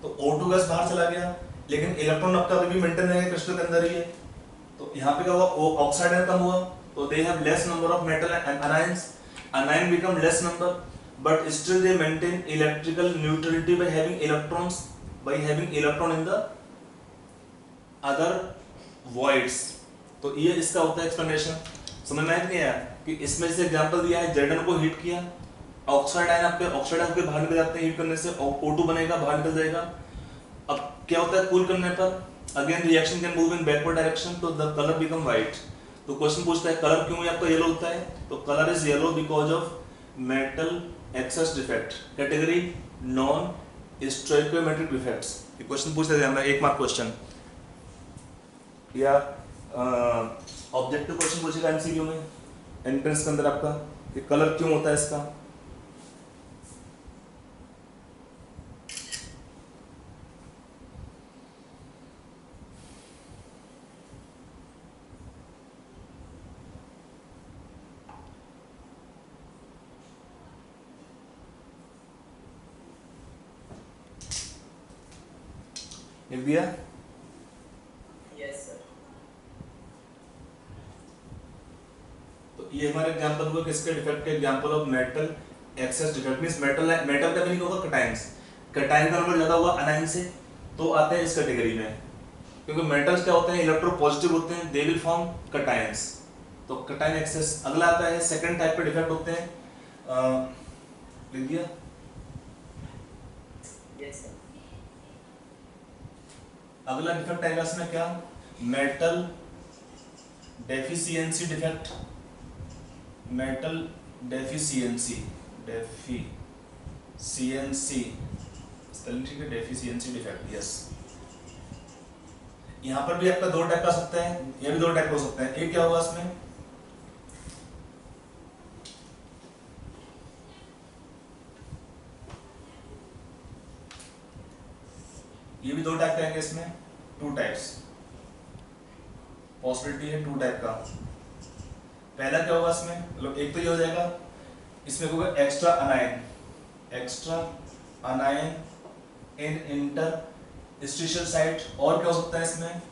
तो O2 गैस बाहर चला गया लेकिन इलेक्ट्रॉन आपका अभी भी मेंटेन रहेगा क्रिस्टल के अंदर ही है। तो यहाँ पे क्या हुआ, ऑक्साइड आयन कम हुआ तो दे have less number of metal ions, anion become less number but still they maintain electrical neutrality by having electron in the other voids। तो ये इसका होता है एक्सप्लेनेशन। समझ में आया कि नहीं कि इसमें जैसे एग्जांपल दिया है, जेडन को हीट किया, ऑक्साइड आयन आपके बाहर निकल जाते हैं हीट करने से, O2 बनेगा बाहर निकल जाएगा। अब क्या होता है कूल करने पर, again reaction can move in backward direction तो द कलर बिकम व्हाइट। तो क्वेश्चन पूछता है कलर क्यों आपका येलो होता है, तो colour is yellow because of metal excess defect, category non stoichiometric defects. ये क्वेश्चन पूछते थे हमें 1 मार्क क्वेश्चन या ऑब्जेक्टिव क्वेश्चन पूछेगा एमसीक्यू में एंट्रेंस के अंदर आपका, कि कलर क्यों होता है इसका। लिख दिया? Yes sir. तो ये हमारे एग्जांपल हुआ किसके डिफेक्ट के, example of metal excess defect. Means metal का मीनिंग होगा कटायंस, कटायन का नंबर ज्यादा हुआ अनायन से तो आते हैं इस कैटेगरी में, क्योंकि मेटल्स क्या होते हैं इलेक्ट्रोपॉजिटिव होते हैं, दे विल फॉर्म कटायंस, तो कटायन एक्सेस। अगला आता है सेकंड टाइप के डिफेक्ट होते हैं, लिख दिया? Yes sir. अगला डिफेक्ट आएगा इसमें क्या, metal deficiency defect, metal deficiency spelling ठीक है, डेफिशिएंसी डिफेक्ट, यस। यहां पर भी आपका 2 टाइप का सकता है, ये भी 2 टाइप हो सकता है। एक क्या होगा इसमें, ये भी 2 टाइप का है इसमें, 2 टाइप्स पॉसिबिलिटी है 2 टाइप का। पहला क्या होगा इसमें, मतलब एक तो ये हो जाएगा, इसमें होगा extra anion in interstitial site, और क्या हो सकता है इसमें,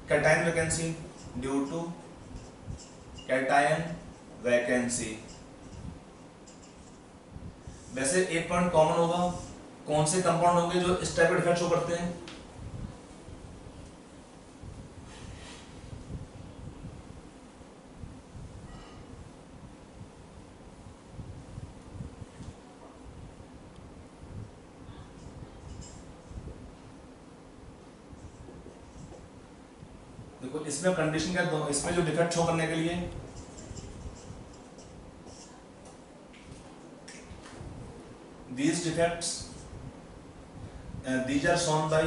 cation vacancy due to cation vacancy. वैसे एक पॉइंट कॉमन होगा, कौन से कंपाउंड होंगे जो इस टाइप के डिफेक्ट शो करते हैं, देखो इसमें कंडीशन क्या, इसमें जो डिफेक्ट शो करने के लिए these defects these are shown by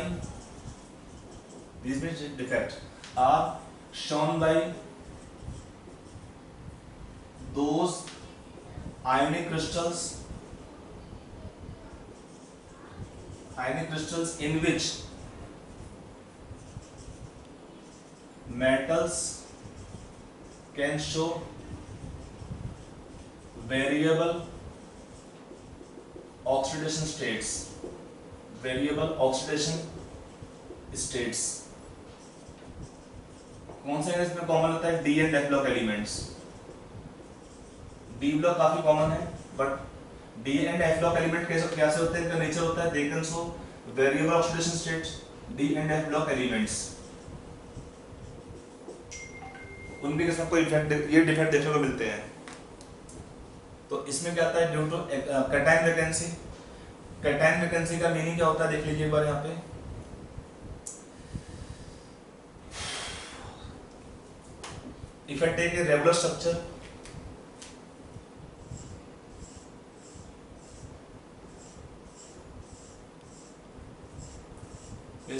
these defects are shown by those ionic crystals in which metals can show variable oxidation states, कौन से इसमें कॉमन होता है, D and F block elements. D block काफी common है, but D and F block element कैसे होते हैं, इनका नेचर होता है दे can show variable oxidation states, D and F block elements, उनके किस्म कोई इफेक्ट ये डिफेक्ट देखने को मिलते हैं। तो इसमें क्या आता है, due to cation vacancy. Cation vacancy का मीनिंग क्या होता है देख लीजिए एक बार यहाँ पे, इफेक्ट है कि regular structure,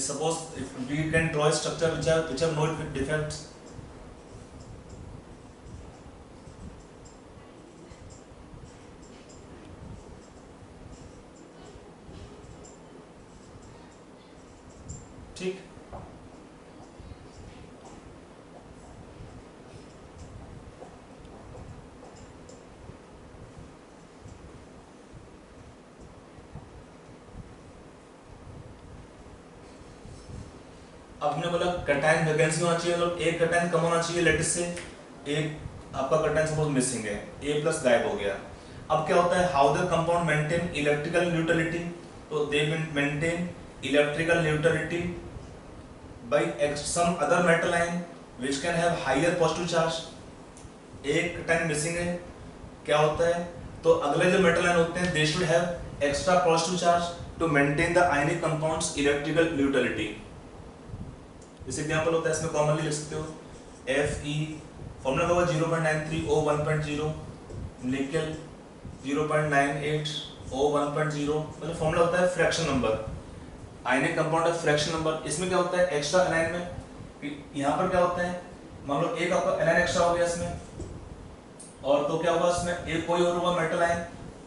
suppose if we can draw a structure which have no defects, ठीक। अब हमने बोला कटायन वैकेंसी होना चाहिए, मतलब एक कटायन कम होना चाहिए, लेटिस से एक आपका कटायन सपोज मिसिंग है, ए प्लस गायब हो गया। अब क्या होता है, how the compound maintain electrical neutrality, तो they maintain electrical neutrality by some other metal ion which can have higher positive charge. एक कटायन मिसिंग है, क्या होता है, तो अगले जो मेटल आयन होते हैं they should have extra positive charge to maintain the ionic compounds electrical neutrality. इस एग्जांपल होता है, इसमें कॉमनली लिख सकते हो Fe, फॉर्मूला होगा 0.93 O 1.0, निकल 0.98 O 1.0, मतलब फॉर्मूला होता है फ्रैक्शन नंबर, आयनिक कंपाउंड है फ्रैक्शन नंबर। इसमें क्या होता है एक्स्ट्रा एनायन में, यहाँ पर क्या होता है, मान लो एक आपका एनायन एक्स्ट्रा हो गया इसमें, और तो क्या होगा इसमें एक कोई और होगा metal ion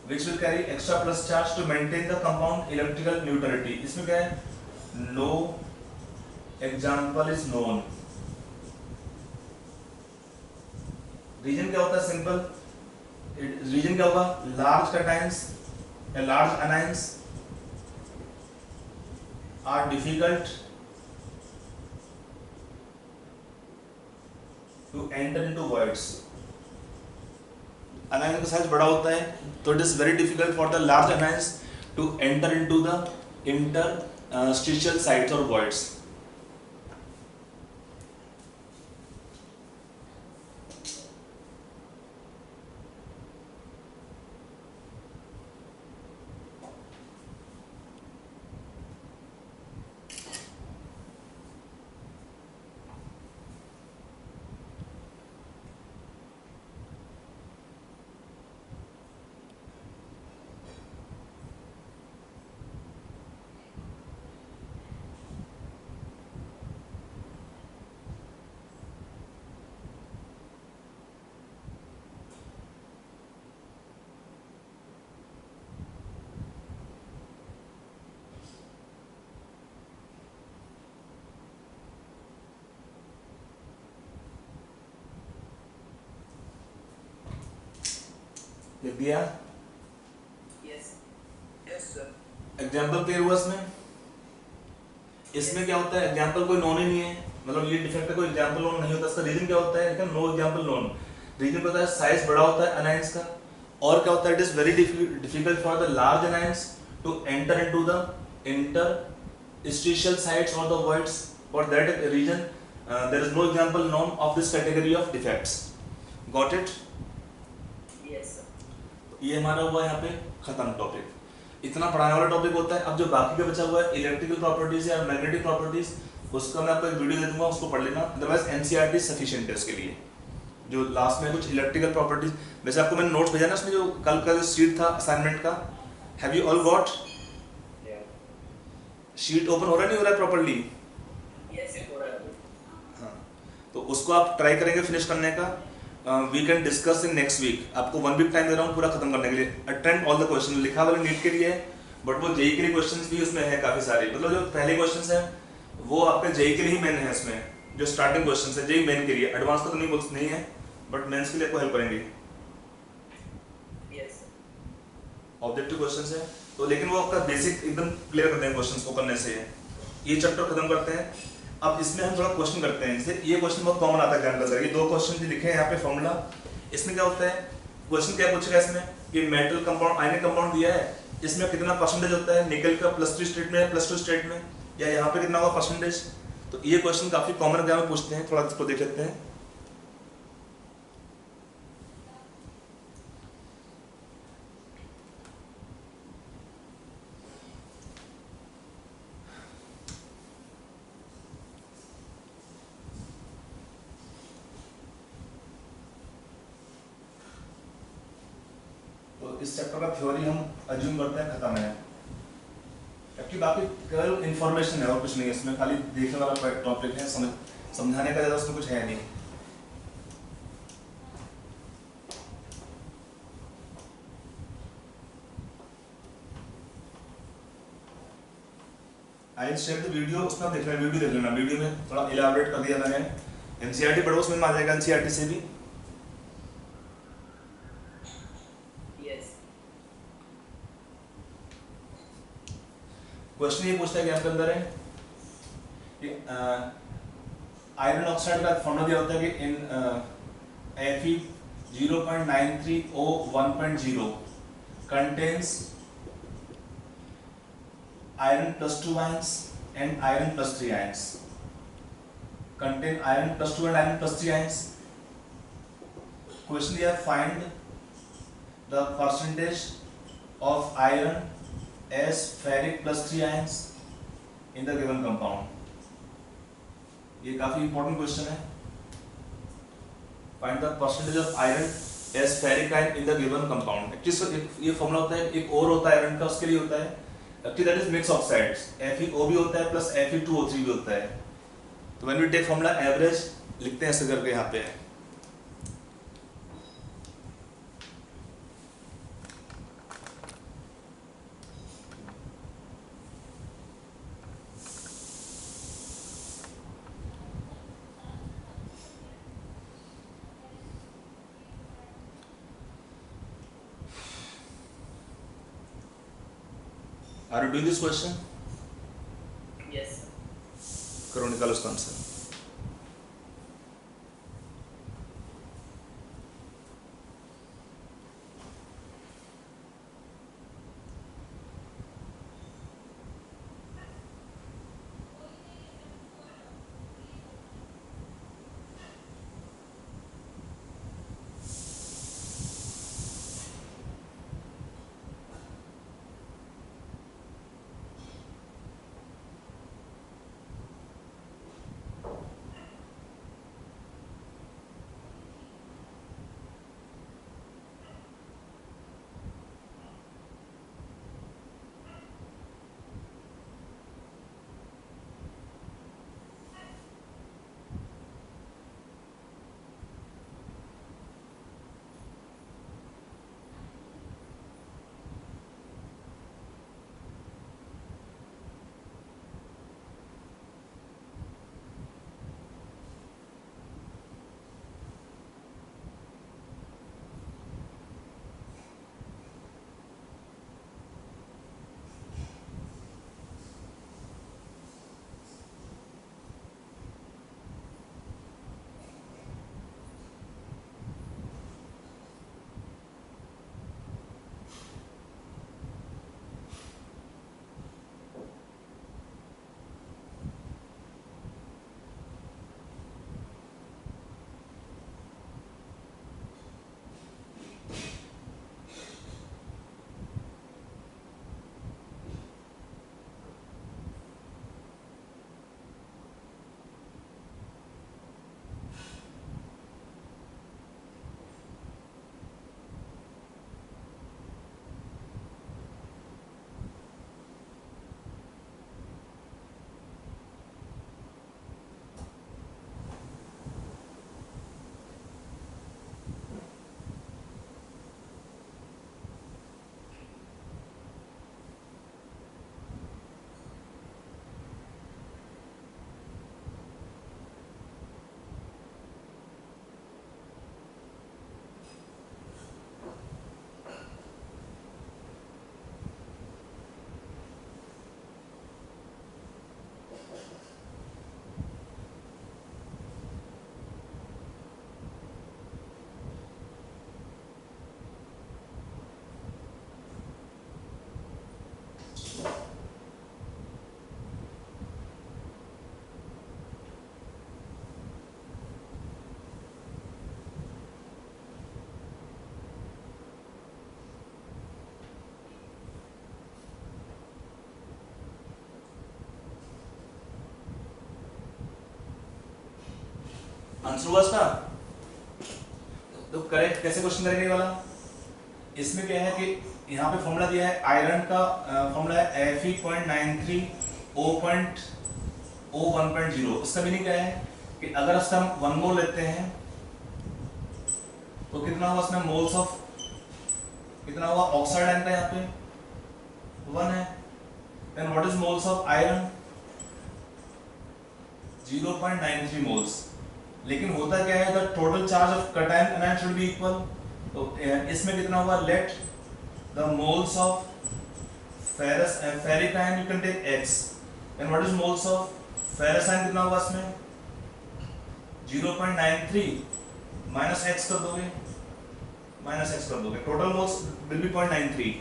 which will carry extra plus charge to maintain the compound electrical neutrality। इसमें क्या है, no example is known। Reason क्या होता है, सिंपल रीजन क्या होगा, लार्ज कैटायंस या large anions are difficult to enter into voids. Anion का साइज बड़ा होता है, तो it is very difficult for the large anions to enter into the interstitial sites और वॉइड्स। लिख दिया, Yes. Yes, sir. Example clear हुआ इसमें। इसमें क्या होता है, एग्जाम्पल कोई नॉन ही नहीं है, मतलब ये डिफेक्ट कोई एग्जाम्पल नॉन नहीं होता। इसका रीजन क्या होता है, नो एग्जाम्पल नॉन। रीजन क्या होता है, साइज बड़ा होता है एनायंस का, और क्या होता है, it is very difficult for the large anions to enter into the interstitial sites और the voids. For that reason there is no example none of this category of defects. Got it? Yes, sir. ये हमारा हुआ यहाँ पे खत्म topic. इतना पढ़ाने वाला टॉपिक होता है। अब जो बाकी का बचा हुआ है इलेक्ट्रिकल प्रॉपर्टीज या मैग्नेटिक प्रॉपर्टीज, उसका मैं आपको एक वीडियो दे दूंगा, उसको पढ़ लेना। अदरवाइज एनसीईआरटी सफिशिएंट है उसके लिए। जो लास्ट में कुछ इलेक्ट्रिकल प्रॉपर्टीज, वैसे आपको मैंने नोट्स भेजा ना, उसमें जो कल का जो शीट था असाइनमेंट का, have you all got? Sheet open हो रहा नहीं हो रहा है प्रॉपर्ली? Yes, sir. हो रहा है। हाँ, तो उसको आप ट्राई करेंगे फिनिश करने का। We can discuss in next week. आपको 1 वीक टाइम दे रहा हूँ पूरा खत्म करने के लिए। Attempt all the question. लिखा वाले नीट के लिए है, बट वो जेई के लिए क्वेश्चंस भी उसमें है काफी सारे। मतलब जो पहले क्वेश्चंस हैं वो आपके जेई के लिए ही मेन है। इसमें जो स्टार्टिंग क्वेश्चंस है जेई मेन के लिए, एडवांस का तो नहीं है, बट मेंस के लिए आपको हेल्प करेंगे। Yes, sir. ऑब्जेक्टिव क्वेश्चंस है तो, लेकिन वो आपका बेसिक एकदम क्लियर करते हैं क्वेश्चंस को करने से। ये चैप्टर खत्म करते हैं। अब इसमें हम थोड़ा क्वेश्चन करते हैं। जैसे ये क्वेश्चन बहुत कॉमन आता है एग्जाम के अंदर। ये 2 क्वेश्चन जो लिखे हैं यहाँ पे फॉर्मूला, इसमें क्या होता है, क्वेश्चन क्या पूछेगा इसमें कि मेटल कंपाउंड, आयनिक कंपाउंड दिया है, इसमें कितना परसेंटेज होता है निकल का +3 स्टेट में, +2 स्टेट में, या यहाँ पे कितना होगा परसेंटेज। तो ये क्वेश्चन काफी कॉमन एग्जाम में पूछते हैं। थोड़ा इसको देख लेते हैं। इस चैप्टर का थ्योरी हम अज्यूम करते हैं खत्म है, क्योंकि बाकी केवल इन्फॉर्मेशन है और कुछ नहीं है इसमें। खाली देखने वाला टॉपिक है, समझाने का ज़्यादा उसमें कुछ है नहीं। आई शेयर द वीडियो, उसमें आप देख लेना, वीडियो देख लेना, वीडियो में थोड़ा इलाबोरेट कर दिया मैंने। एनसीईआरटी पढ़ो, उसमें आ जाएगा एनसीईआरटी से भी। Yes. क्वेश्चन ये पूछता है कि आपके अंदर है कि आयरन ऑक्साइड का फॉर्मूला दिया होता है कि इन Fe 0.93O 1.0 contains iron plus 2 ions and iron plus 3 ions. Contain iron plus 2 and iron plus 3 ions. Question here, find the percentage of iron as ferric plus 3 ions in the given compound. ये काफी important question है. Find the percentage of iron as ferric ion in the given compound. Actually ये formula होता है, एक और होता है आयरन का, उसके लिए होता है actually that is mix oxides, FeO भी होता है प्लस Fe2O3 भी होता है। तो when we take formula average लिखते हैं ऐसे करके यहाँ पे। Are you doing this question? Yes. करो, निकालो उसका आंसर। आंसर हुआ इसका? तो करेक्ट कैसे क्वेश्चन करेंगे ये वाला? इसमें क्या है कि यहाँ पे फॉर्मूला दिया है, आयरन का फॉर्मूला है Fe.93O.1.0। इसका मीनिंग क्या है कि अगर इसका हम 1 मोल लेते हैं तो कितना हुआ इसमें मोल्स ऑफ, कितना हुआ ऑक्साइड आयन का यहाँ पे 1 है। Then what is moles of iron? 0.93 moles. लेकिन होता क्या है, the total charge of cation anion should be equal. तो इसमें कितना होगा, let the moles of ferrous ferric ion you can take x and what is moles of ferrous ion, कितना होगा इसमें 0.93 माइनस x कर दोगे, टोटल मोल्स विल बी 0.93,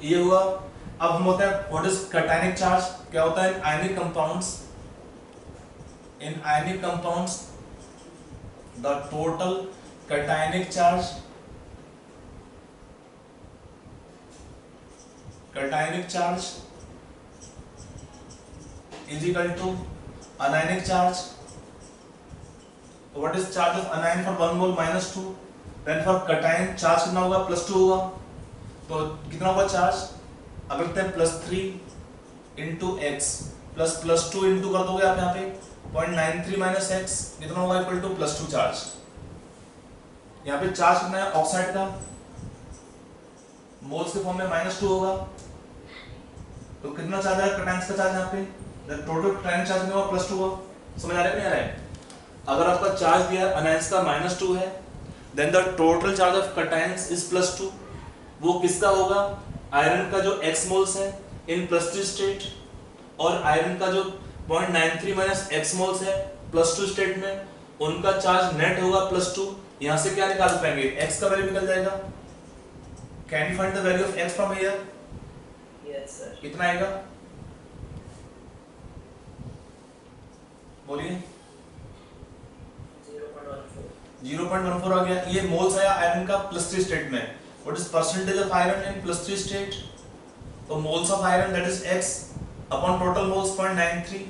ये हुआ। अब हम होता है व्हाट इज कटायनिक चार्ज, क्या होता है ionic compounds, in ionic compounds the total cationic charge is equal to anionic charge. What is charge of anion for 1 mole, -2, then for cation charge कितना होगा, +2 होगा। तो कितना होगा चार्ज, अगर लगता है +3 इंटू एक्स +2 इंटू कर दोगे आप यहाँ पे 0.93 माइनस एक्स, कितना होगा इक्वल टू +2 चार्ज। यहाँ पे चार्ज कितना है ऑक्साइड का, मोल्स के फॉर्म में -2 होगा। तो कितना चार्ज है कैटायंस का चार्ज, यहाँ पे द टोटल कैटायन चार्ज में होगा +2 होगा। समझ आ रहा है नहीं आ रहा है? अगर आपका चार्ज दिया है अनायंस का -2 है, then the total charge of cations is +2। वो किसका होगा, आयरन का जो x मोल्स है इन +2 स्टेट, और आयरन का जो 0.93 माइनस x मोल्स है +2 स्टेट में, उनका चार्ज नेट होगा +2। यहां से क्या निकाल पाएंगे, x का वैल्यू निकल जाएगा। Can you find the value of x from here? Yes sir. कितना आएगा, बोलिए। 0.14 आ गया। ये मोल्स आया आयरन का +3 स्टेट में। What is percentage of iron in +3 state? तो moles of iron that is x upon total moles 0.93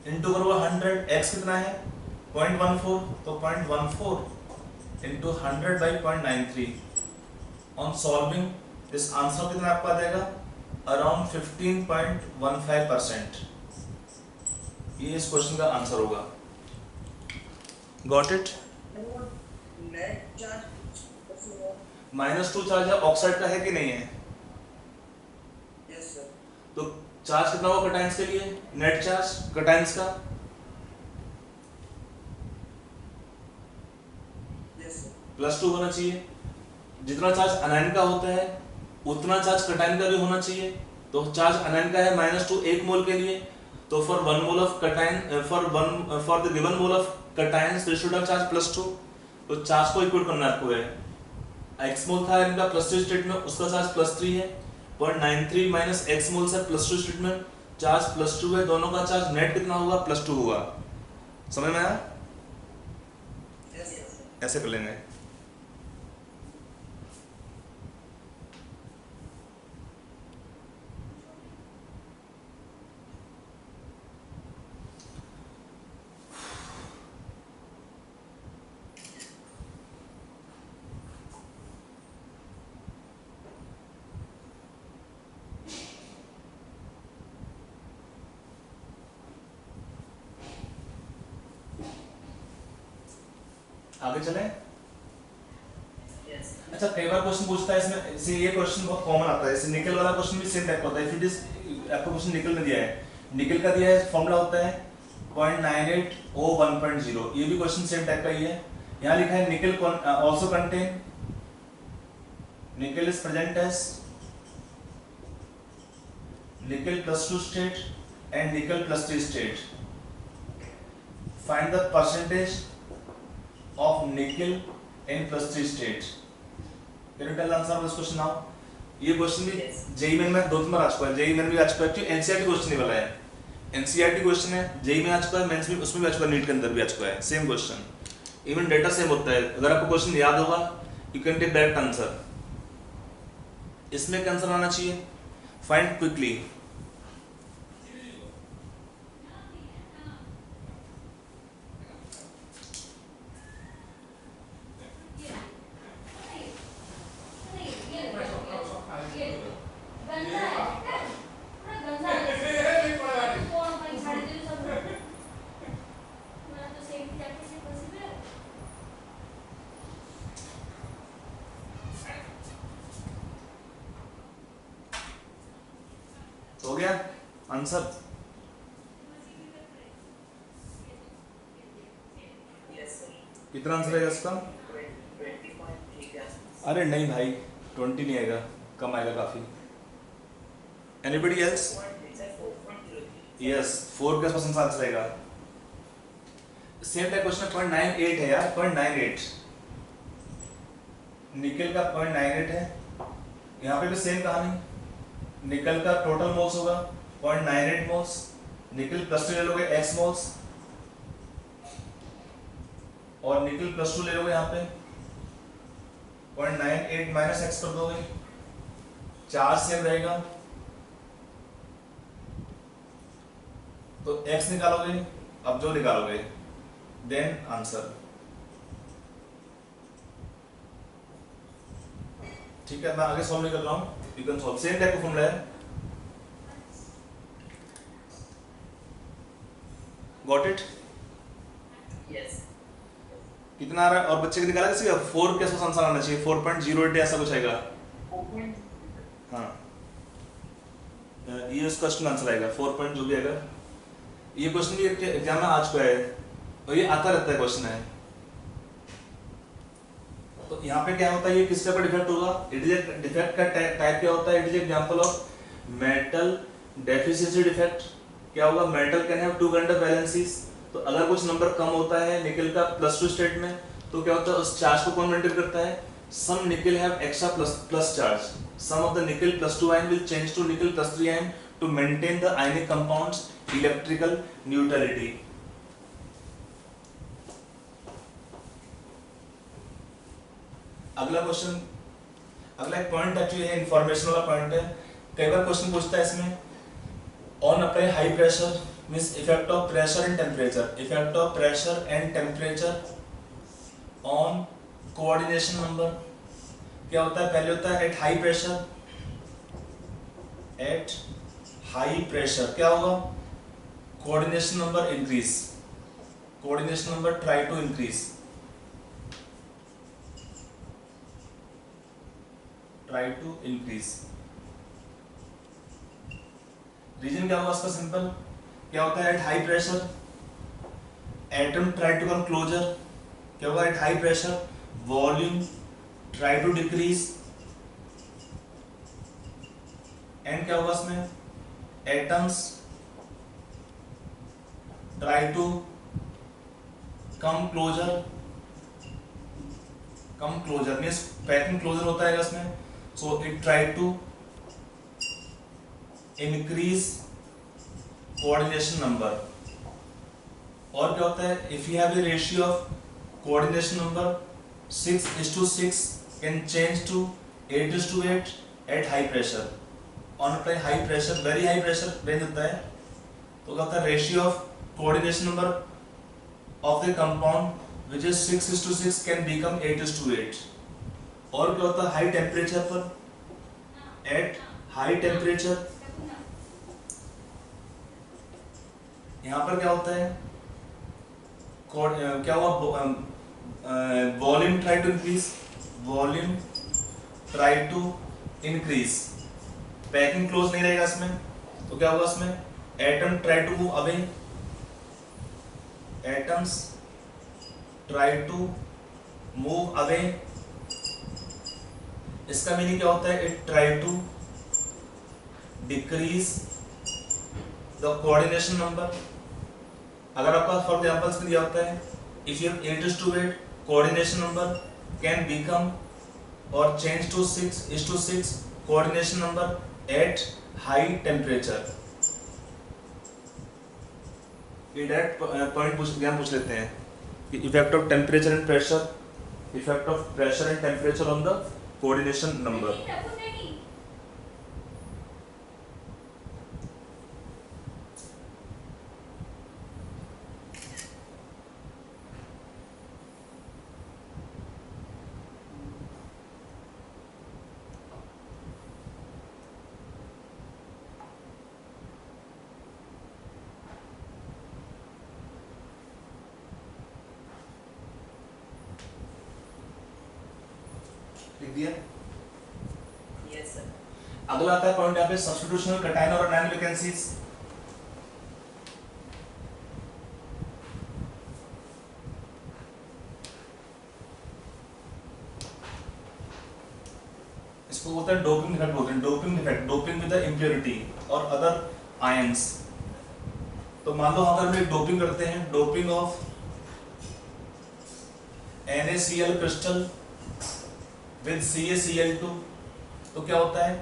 into करो 100, x कितना है 0.14, तो 0.14 into 100 by 0.93। On solving this answer कितना आपको आ जाएगा, अराउंड 15.15%। ये इस क्वेश्चन का आंसर होगा। Got it? -2 चार्ज है ऑक्साइड का, है कि नहीं है? Yes sir. तो चार्ज कितना होगा कैटायंस के लिए, नेट चार्ज कैटायंस का? Yes sir. +2 होना चाहिए। जितना चार्ज अनायन का होता है उतना चार्ज कैटायन का भी होना चाहिए। तो चार्ज अनायन का है -2 1 मोल के लिए, तो for 1 mole of cation for the given mole of cations they should have charge +2। तो चार्ज को इक्वल करना आपको है, x मोल था इनका +2 स्टेट में, उसका चार्ज +3 है, 0.93 माइनस x मोल से +2 स्टेट में चार्ज +2 है, दोनों का चार्ज नेट कितना होगा, +2 होगा। समझ में आया? ऐसे कर लेंगे। आगे चलें। यस। अच्छा, कई बार क्वेश्चन पूछता है इसमें, इसे ये क्वेश्चन बहुत कॉमन आता है, जैसे निकल वाला क्वेश्चन भी सेम टाइप का होता है। इफ इट इज आपको क्वेश्चन निकल में दिया है, निकल का दिया है, फॉर्मूला होता है 0.98O1.0। ये भी क्वेश्चन सेम टाइप का ही है। यहाँ लिखा है निकल आल्सो कंटेन, निकल इज प्रेजेंट एज निकल +2 स्टेट एंड निकल +3 state. Find the percentage of nickel in +3 state. Can you tell the answer of this question now? ये क्वेश्चन भी जेईई में 2-3 बार आ चुका है, जेईई में भी आ चुका है, क्योंकि एनसीईआरटी क्वेश्चन ही वाला है, एनसीईआरटी क्वेश्चन है, जेईई में आ चुका है, मेंस में उसमें भी आ चुका है, नीट के अंदर भी आ चुका है, same question, even data same होता है। अगर आपको क्वेश्चन याद होगा you can take direct answer. इसमें क्या आंसर आना चाहिए, फाइंड क्विकली। हो गया आंसर? कितना आंसर है इसका? 20.3 के आसपास। अरे नहीं भाई, 20 नहीं आएगा, कम आएगा काफी। Anybody else? 4.03 यस, 4 के आसपास आंसर आएगा। सेम टाइप क्वेश्चन 0.98 है यार, 0.98 निकल का 0.98 है। यहाँ पे भी सेम कहानी, निकल का टोटल मोल्स होगा 0.98 मोल्स, निकल प्लस 2 ले लोगे x मोल्स, और निकल प्लस 2 ले लोगे यहाँ पे 0.98 माइनस x कर दोगे, चार्ज सेम रहेगा तो x निकालोगे, अब जो निकालोगे देन आंसर। ठीक है, मैं आगे सॉल्व नहीं कर रहा हूँ, you can solve. Same type का फॉर्मूला है, गॉट इट? यस। कितना आ रहा है? और बच्चे को निकाला किसी 4 के आसपास आंसर आना चाहिए, 4.08 ऐसा कुछ आएगा। हाँ, ये उसका क्वेश्चन आंसर आएगा 4 पॉइंट जो भी आएगा। ये क्वेश्चन भी एग्जाम में आ चुका है और ये आता रहता है क्वेश्चन है। तो यहाँ पे क्या होता है, ये किस टाइप का डिफेक्ट होगा? इट इज डिफेक्ट का टाइप क्या होता है? It is example of metal deficiency defect. क्या होगा? Metal can have 2 kind of valencies. तो अगर कुछ नंबर कम होता है निकल का +2 स्टेट में, तो क्या होता है, उस चार्ज को कौन मेंटेन करता है? Some nickel have extra plus charge, some of the nickel +2 ion will change to nickel +3 ion to maintain the ionic compounds electrical neutrality. अगला क्वेश्चन, अगला एक पॉइंट एक्चुअली है, इंफॉर्मेशन वाला पॉइंट है। कई बार क्वेश्चन पूछता है इसमें, on apply high pressure means effect of pressure and temperature, effect of pressure and temperature on coordination number. क्या होता है? पहले होता है at high pressure, at high pressure क्या होगा? Coordination number increase, coordination number try to increase, try to increase. Reason क्या होगा इसका? सिंपल, क्या होता है? At high pressure atom try to come closer. क्या होगा? At high pressure volume try to decrease, and क्या होगा इसमें? Atoms try to come closer, come closer means packing closer होता है इसमें, so it try to increase coordination number. और क्या होता है? If you have a ratio of coordination number 6:6 can change to 8:8 at high pressure. On apply high pressure, very high pressure range होता है, तो क्या होता है? Ratio of coordination number of the compound which is 6:6 can become 8:8। और क्या होता है? हाई टेम्परेचर पर, एट हाई टेम्परेचर यहाँ पर क्या होता है? क्या हुआ? Volume try to increase, volume try to increase, packing close नहीं रहेगा इसमें, तो क्या होगा इसमें? Atom try to move away, atoms try to move away. इसका मीनिंग क्या होता है? It try to decrease the coordination number. अगर आपका फॉर एग्जांपल्स में दिया होता है, if you have 8:8 coordination number can become और change to 6:6 coordination number at high temperature. ये डायरेक्ट पॉइंट पूछ लेते हैं कि effect of temperature and pressure, effect of pressure and temperature on the coordination number. लिख दिया? Yes sir. अगला आता है पॉइंट यहाँ पे, सब्स्टिट्यूशनल कटायन और एनायन वैकेंसीज। होता है डोपिंग डिफेक्ट बोलते हैं, doping defect, doping with the impurity और अदर आयंस। तो मान लो अगर हम एक डोपिंग करते हैं, doping of NaCl crystal with CaCl2, तो क्या होता है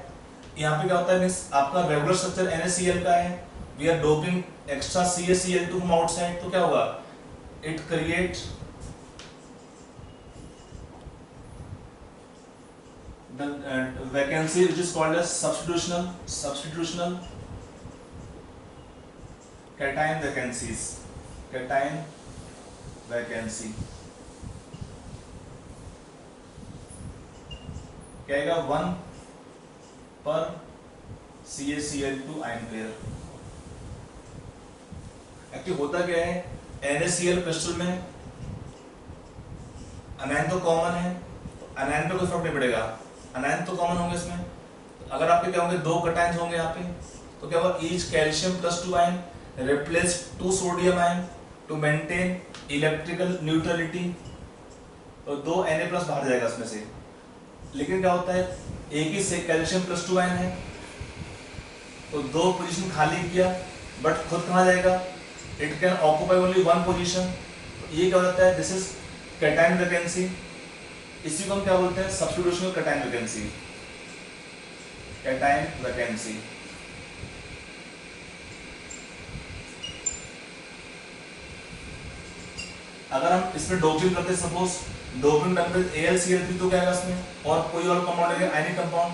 यहाँ पे, क्या होता है मींस आपका रेगुलर स्ट्रक्चर NaCl का है, we are doping extra CaCl2 from outside, तो क्या होगा, it create the vacancy which is called as substitutional cation vacancies, cation vacancy क्या आएगा 1 पर CaCl2 आयन पेयर। एक्चुअली होता क्या है, NaCl क्रिस्टल में अनायन तो कॉमन है, अनायन पे कोई फर्क नहीं पड़ेगा, अनायन तो कॉमन होंगे इसमें। तो अगर आपके क्या होंगे, 2 कटायंस होंगे यहाँ पे, तो क्या होगा, each calcium plus 2 ion replace 2 sodium ion to maintain electrical neutrality, तो 2 Na प्लस बाहर जाएगा इसमें से। लेकिन क्या होता है, एक ही से कैल्शियम प्लस 2 आयन है, तो 2 पोजीशन खाली किया, बट खुद कहाँ जाएगा, it can occupy only 1 position. ये क्या होता है, दिस इज कैटायन वैकेंसी, इसी को हम क्या बोलते हैं, सब्स्टिट्यूशनल कैटायन वैकेंसी, कैटायन वैकेंसी। अगर हम इसमें डोपिंग करते हैं, सपोज डोपिंग करते हैं AlCl3, तो क्या आएगा इसमें, और कोई और कंपाउंड है आयनिक कंपाउंड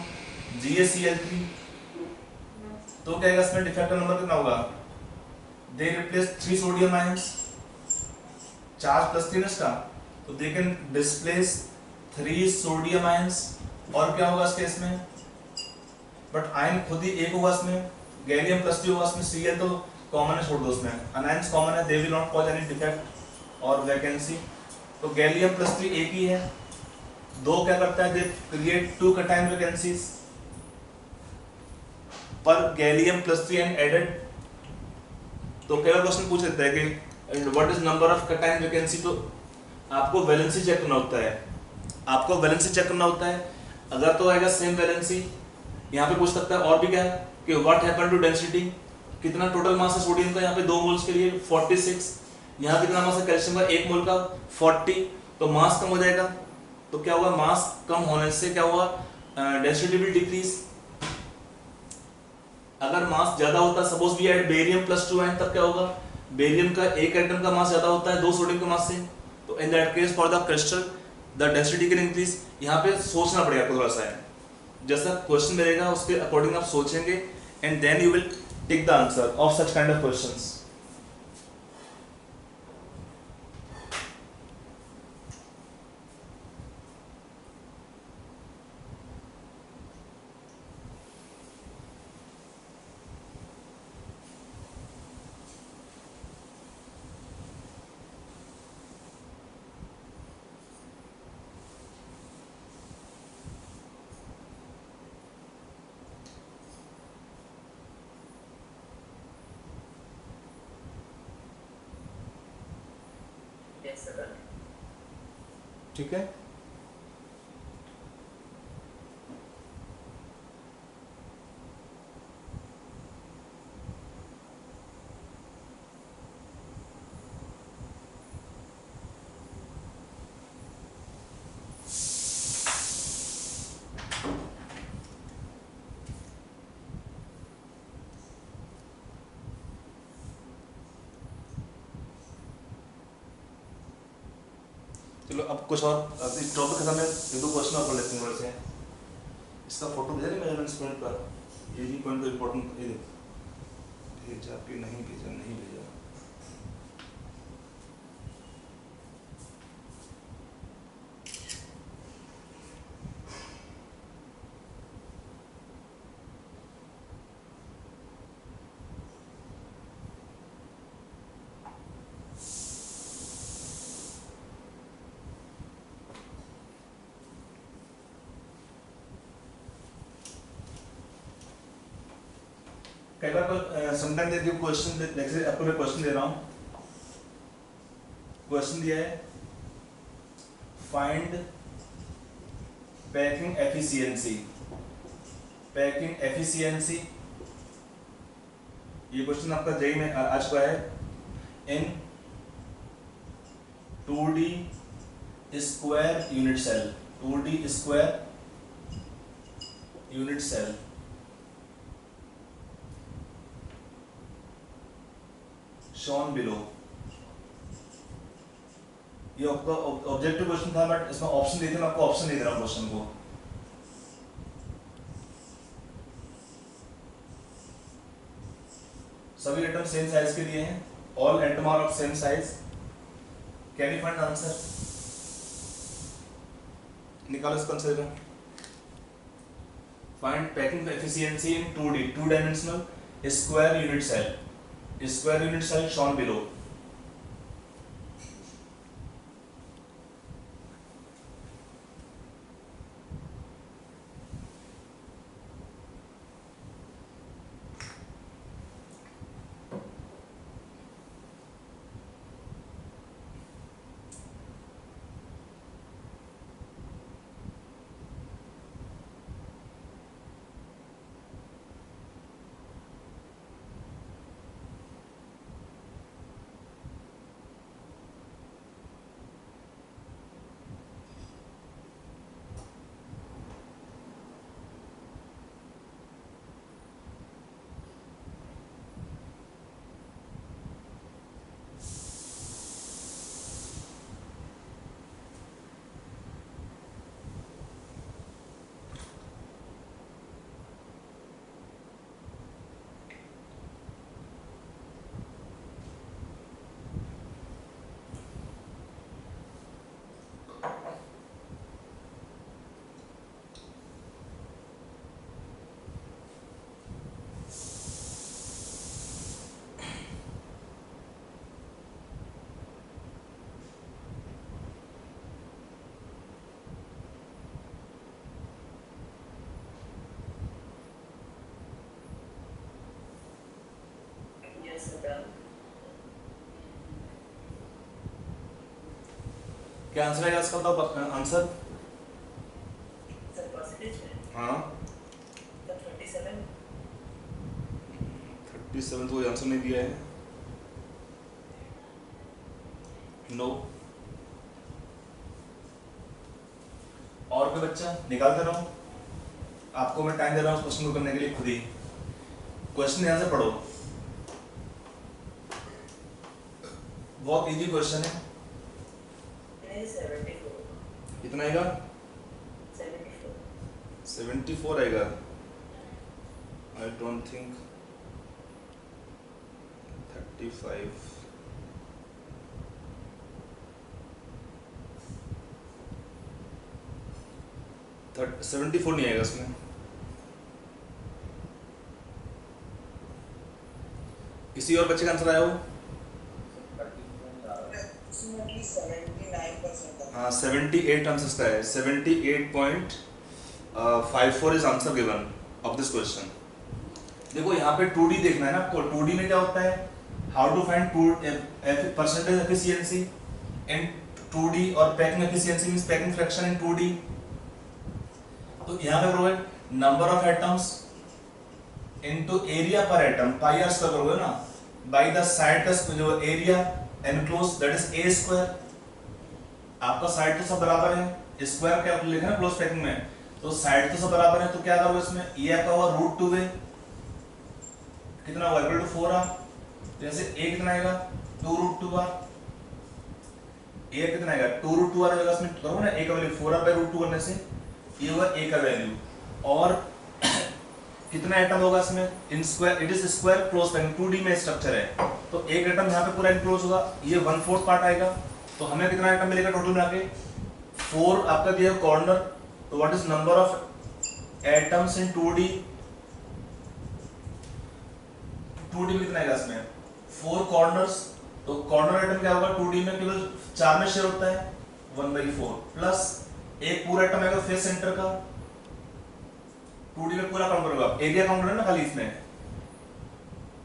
GaCl3, तो क्या आएगा इसमें, डिफेक्टर नंबर कितना होगा, they replace 3 sodium ions, charge plus 3 इसका, तो they can displace 3 sodium ions, और क्या होगा इस केस में, बट आयन खुद ही एक होगा इसमें, गैलियम प्लस 3 होगा इसमें, Cl तो कॉमन है, छोड़ दो उसमें, अनायंस कॉमन है, दे will not cause any defect और वैकेंसी। तो गैलियम प्लस 3 एक ही है, 2 क्या करता है, दे क्रिएट 2 कैटायन वैकेंसीज पर गैलियम प्लस 3 एंड एडेड। तो कई बार क्वेश्चन पूछ लेता है कि what is number of cation vacancy, तो आपको वैलेंसी चेक करना होता है, आपको वैलेंसी चेक करना होता है। अगर तो आएगा सेम वैलेंसी, यहाँ पे पूछ सकता है और भी क्या है कि व्हाट हैपन टू डेंसिटी, कितना टोटल मास है सोडियम का यहाँ पे 2 मोल्स के लिए 46, यहाँ कितना मास है कैल्शियम का 1 मोल का 40, तो मास कम हो जाएगा, तो क्या होगा, मास कम होने से क्या होगा, डेंसिटी विल डिक्रीज। अगर मास ज्यादा होता है, suppose we add barium plus 2 ion, तब क्या होगा, बेरियम का एक एटम का मास ज्यादा होता है 2 सोडियम के मास से, तो in that case for the crystal the density can increase. यहाँ पे सोचना पड़ेगा आपको थोड़ा सा है, जैसा क्वेश्चन मिलेगा उसके अकॉर्डिंग आप सोचेंगे, and then you will take the answer of such kind of questions. Yes, sir. ठीक है, चलो अब कुछ और इस टॉपिक के सामने 1-2 क्वेश्चन और कर लेते हैं थोड़े से। इसका फोटो भेजा नहीं मेजरमेंट्स पॉइंट पर, ये भी पॉइंट को इंपॉर्टेंट, ये भेजा कि नहीं भेजा, नहीं भेजा। कई बार समटाइम दे दियो क्वेश्चन, जैसे आपको मैं क्वेश्चन दे रहा हूँ, क्वेश्चन दिया है find packing efficiency, packing efficiency, ये क्वेश्चन आपका जेई में आ चुका है। In 2D square unit cell, 2D square unit cell, shown below. ये आपका ऑब्जेक्टिव क्वेश्चन था, बट इसमें ऑप्शन देते मैं आपको ऑप्शन नहीं दे रहा हूं क्वेश्चन को। सभी एटम सेम साइज के लिए हैं, all atom are of same size. Can you find answer? निकालो इसका answer. Find packing efficiency in 2D, 2 dimensional square unit cell, square unit cell shown below. Yes, sir. क्या answer है इसका? बताओ answer. Sir, percentage में हाँ, sir 37. 37 तो कोई आंसर नहीं दिया है। नो। और कोई बच्चा? निकालते रहो, आपको मैं टाइम दे रहा हूँ क्वेश्चन को करने के लिए खुद ही। क्वेश्चन यहाँ से पढ़ो, बहुत इजी क्वेश्चन है। नहीं 74. कितना आएगा? 74. 74 आएगा। I don't think 35। 74 नहीं आएगा इसमें। किसी और बच्चे का आंसर आया हो? हाँ, 78 आंसर का है। 78.54 is answer given of this question. देखो यहाँ पे 2D देखना है ना आपको। 2D में क्या होता है? How to find percentage efficiency in 2D और packing efficiency means packing fraction in 2D। तो यहाँ पे करोगे number of atoms into area per atom, pi r square करोगे ना, बाय द साइड का जो area enclose that is a square. आपका साइड तो सब बराबर है, स्क्वायर क्या लिखा है क्लोज पैकिंग में, तो साइड तो सब बराबर है, तो क्या करोगे इसमें ये का हुआ √2a, कितना हुआ इक्वल टू 4r। जैसे a कितना आएगा 2√2r, a कितना आएगा 2√2r आएगा। इसमें करोगे ना a का वैल्यू 4r बाय √2 करने से ये हुआ a का वैल्यू। और कितना एटम होगा इसमें? In square, it is square close packing, 2D में स्ट्रक्चर है, तो एक एटम यहाँ पे पूरा इनक्लोज होगा, ये 1/4 पार्ट आएगा। तो हमें कितना एटम मिलेगा टोटल मिला के? 4 आपका दिया कॉर्नर, तो what is number of atoms in 2D? 2D में कितना आएगा इसमें? 4 कॉर्नर्स, तो कॉर्नर एटम क्या होगा 2D में? केवल 4 में शेयर होता है 1/4 प्लस एक पूरा एटम आएगा फेस सेंटर का। 2D में पूरा काउंट करोगे आप, एरिया काउंट है ना खाली इसमें,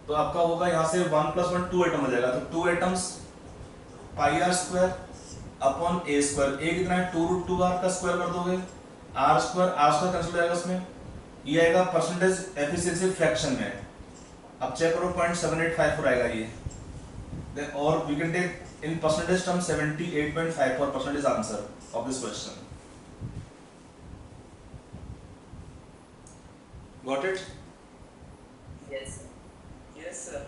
तो आपका होगा यहाँ से 1 + 1 2 एटम हो जाएगा। तो 2 atoms pi r square upon a square. A कितना है 2√2r का स्क्वायर कर दोगे, r स्क्वायर कैंसिल हो जाएगा इसमें, ये आएगा परसेंटेज एफिशिएंसी फ्रैक्शन में। अब चेक करो 0.7854 आएगा ये। Then or we can take in percentage term 78.54% is answer of this question. Got it? Yes, sir. Yes, sir.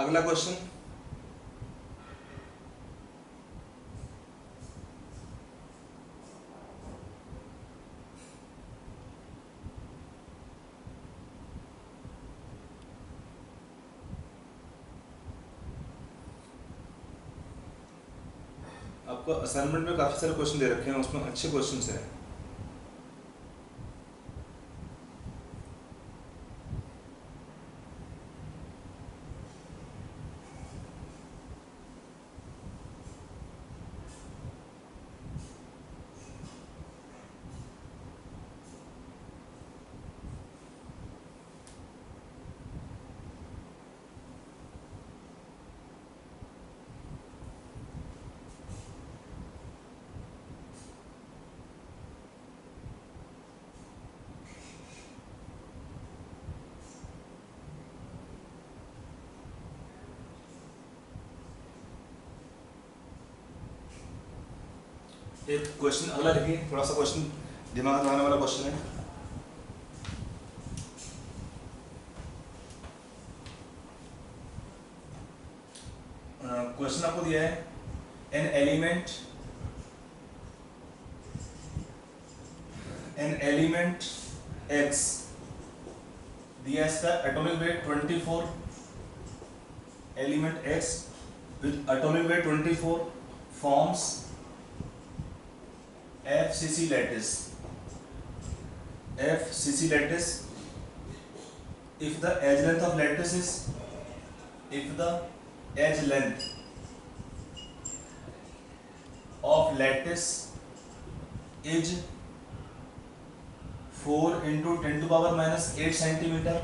अगला क्वेश्चन, आपको असाइनमेंट में काफी सारे क्वेश्चन दे रखे हैं, उसमें अच्छे क्वेश्चंस हैं। एक क्वेश्चन अगला लिखिए, थोड़ा सा क्वेश्चन दिमाग लगाने वाला क्वेश्चन है। क्वेश्चन आपको दिया है, एन एलिमेंट एक्स दिया है, इसका atomic weight 24, element x with atomic weight 24 forms FCC lattice if the edge length of lattice is is 4 into 10 to power minus 8 centimeter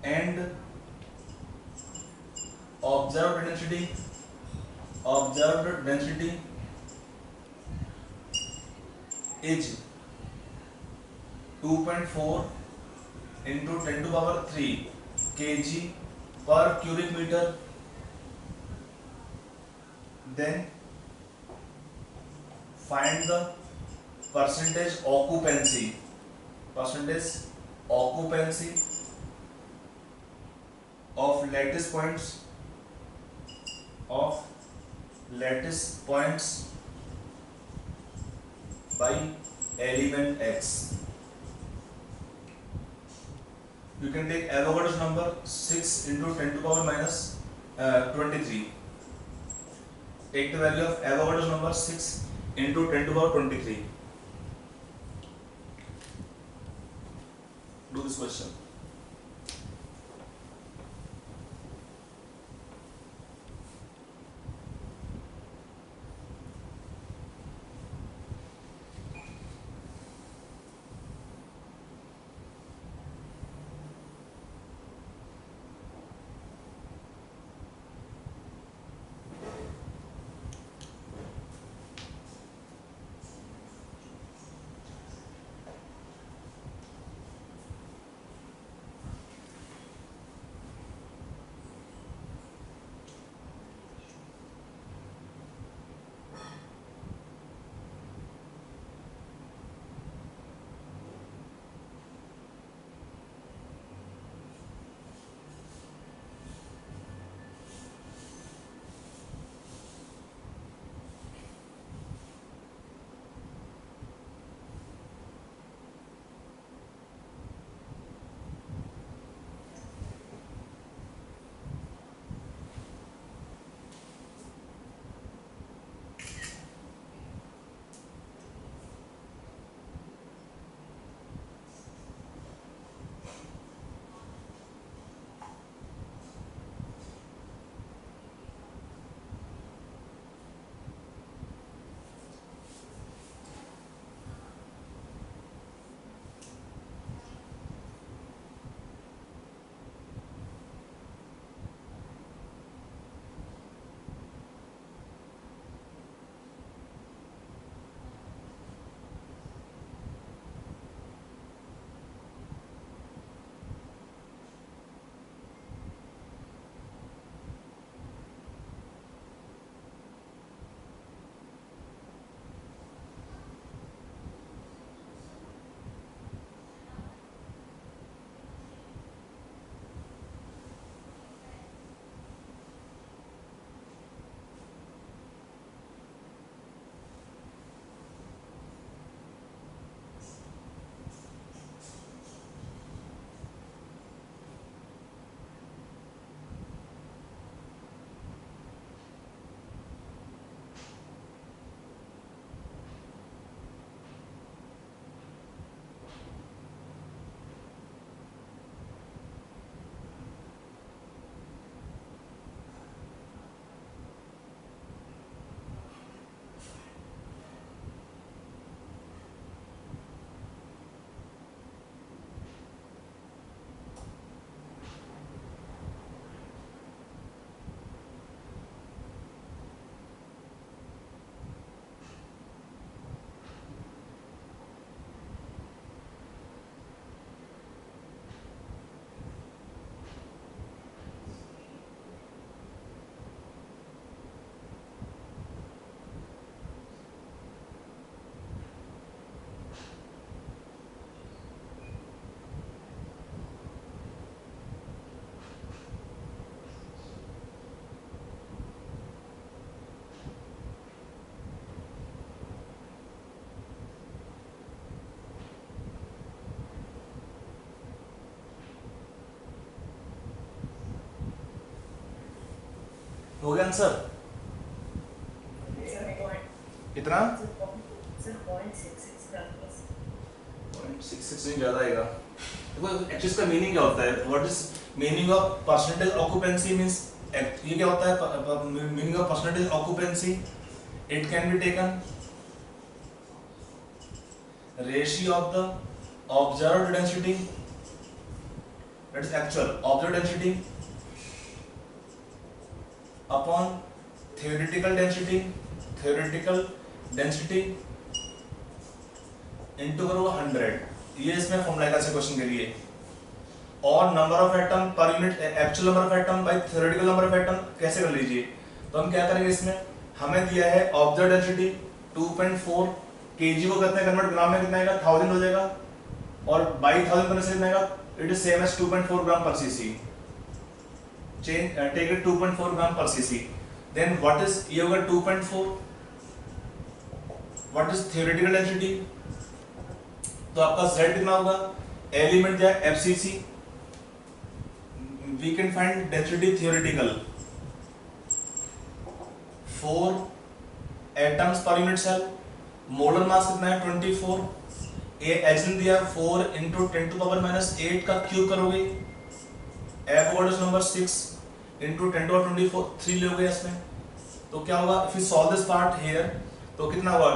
and observed density is 2.4 into 10 to power 3 kg per cubic meter, then find the percentage occupancy of lattice points by element x. You can take Avogadro's number 6 into 10 to power minus 23. Take the value of Avogadro's number 6 into 10 to power 23. Do this question. Answer कितना? Sir 0.66 का plus 0.66 नहीं ज़्यादा आएगा। देखो actually इसका meaning क्या होता है? What is meaning of percentage occupancy means, ये क्या होता है meaning of percentage occupancy? It can be taken ratio of the observed density, that is actual observed density upon theoretical density into करो 100। ये इसमें फॉर्मूला का क्वेश्चन के लिए। और number of atom per unit actual number of atom by theoretical number of atom कैसे कर लीजिए। तो हम क्या करेंगे, इसमें हमें दिया है ऑब्जर्व्ड डेंसिटी 2.4 केजी को कितने कन्वर्ट ग्राम में कितना आएगा 1000 हो जाएगा, और बाई 1000 करने से कितना आएगा, it is same as 2.4 gram per cc. Take it 2.4 gram per cc. Then what is ये होगा 2.4? What is theoretical density? तो आपका Z कितना होगा? एलिमेंट दिया FCC. We can find density theoretical. 4 atoms per unit cell. Molar mass कितना है 24। ये एचन दिया 4 इंटू 10⁻⁻8 का क्यूब करोगे, एवोगाड्रोस नंबर 6 इंटू 10⁻24 3 लोगे इसमें, तो क्या होगा if you solve this part here तो कितना होगा,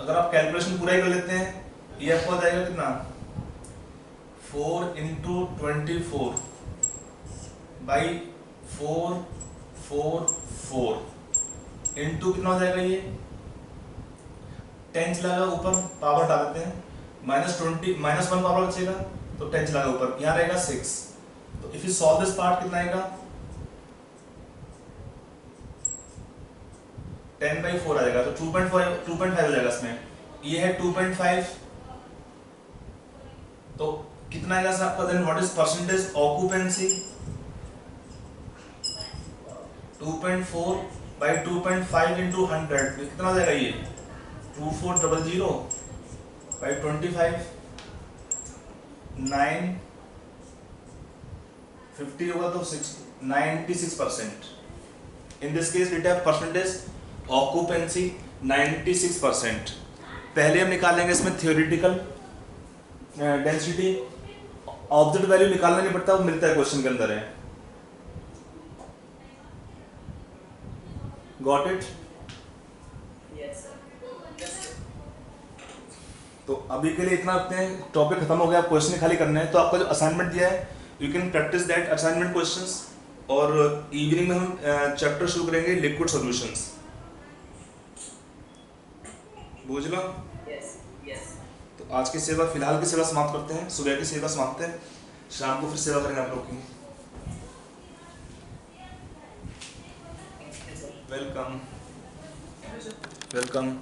अगर आप कैलकुलेशन पूरा ही कर लेते हैं ये आपको आ जाएगा कितना 4 इंटू 24 बाई 4 इंटू कितना हो जाएगा, ये 10 चला ऊपर पावर डाल देते हैं, -1 पावर बचेगा तो 10 चला ऊपर, यहाँ रहेगा 6। तो if you solve this part कितना आएगा 10/4 आ जाएगा, तो 2.5 हो जाएगा इसमें, ये है 2.5। तो कितना आएगा सर आपका, then what is percentage occupancy 2.4 by 2.5 into 100 कितना हो जाएगा, ये 2400 by 25 950 होगा तो 96%। In this case we have percentage occupancy 96%। पहले हम निकालेंगे इसमें theoretical density, ऑब्जेक्ट वैल्यू निकालना नहीं पड़ता, वो मिलता है क्वेश्चन के अंदर है। Got it? Yes sir. तो अभी के लिए इतना रखते हैं, टॉपिक खत्म हो गया, आप क्वेश्चन खाली करने हैं। तो आपका जो असाइनमेंट दिया है you can practice that assignment questions, और इवनिंग में हम चैप्टर शुरू करेंगे लिक्विड सॉल्यूशंस। बुझ लो? Yes. तो आज की सेवा, फिलहाल की सेवा समाप्त करते हैं, सुबह की सेवा समाप्त है, शाम को फिर सेवा करेंगे आप लोग की। वेलकम।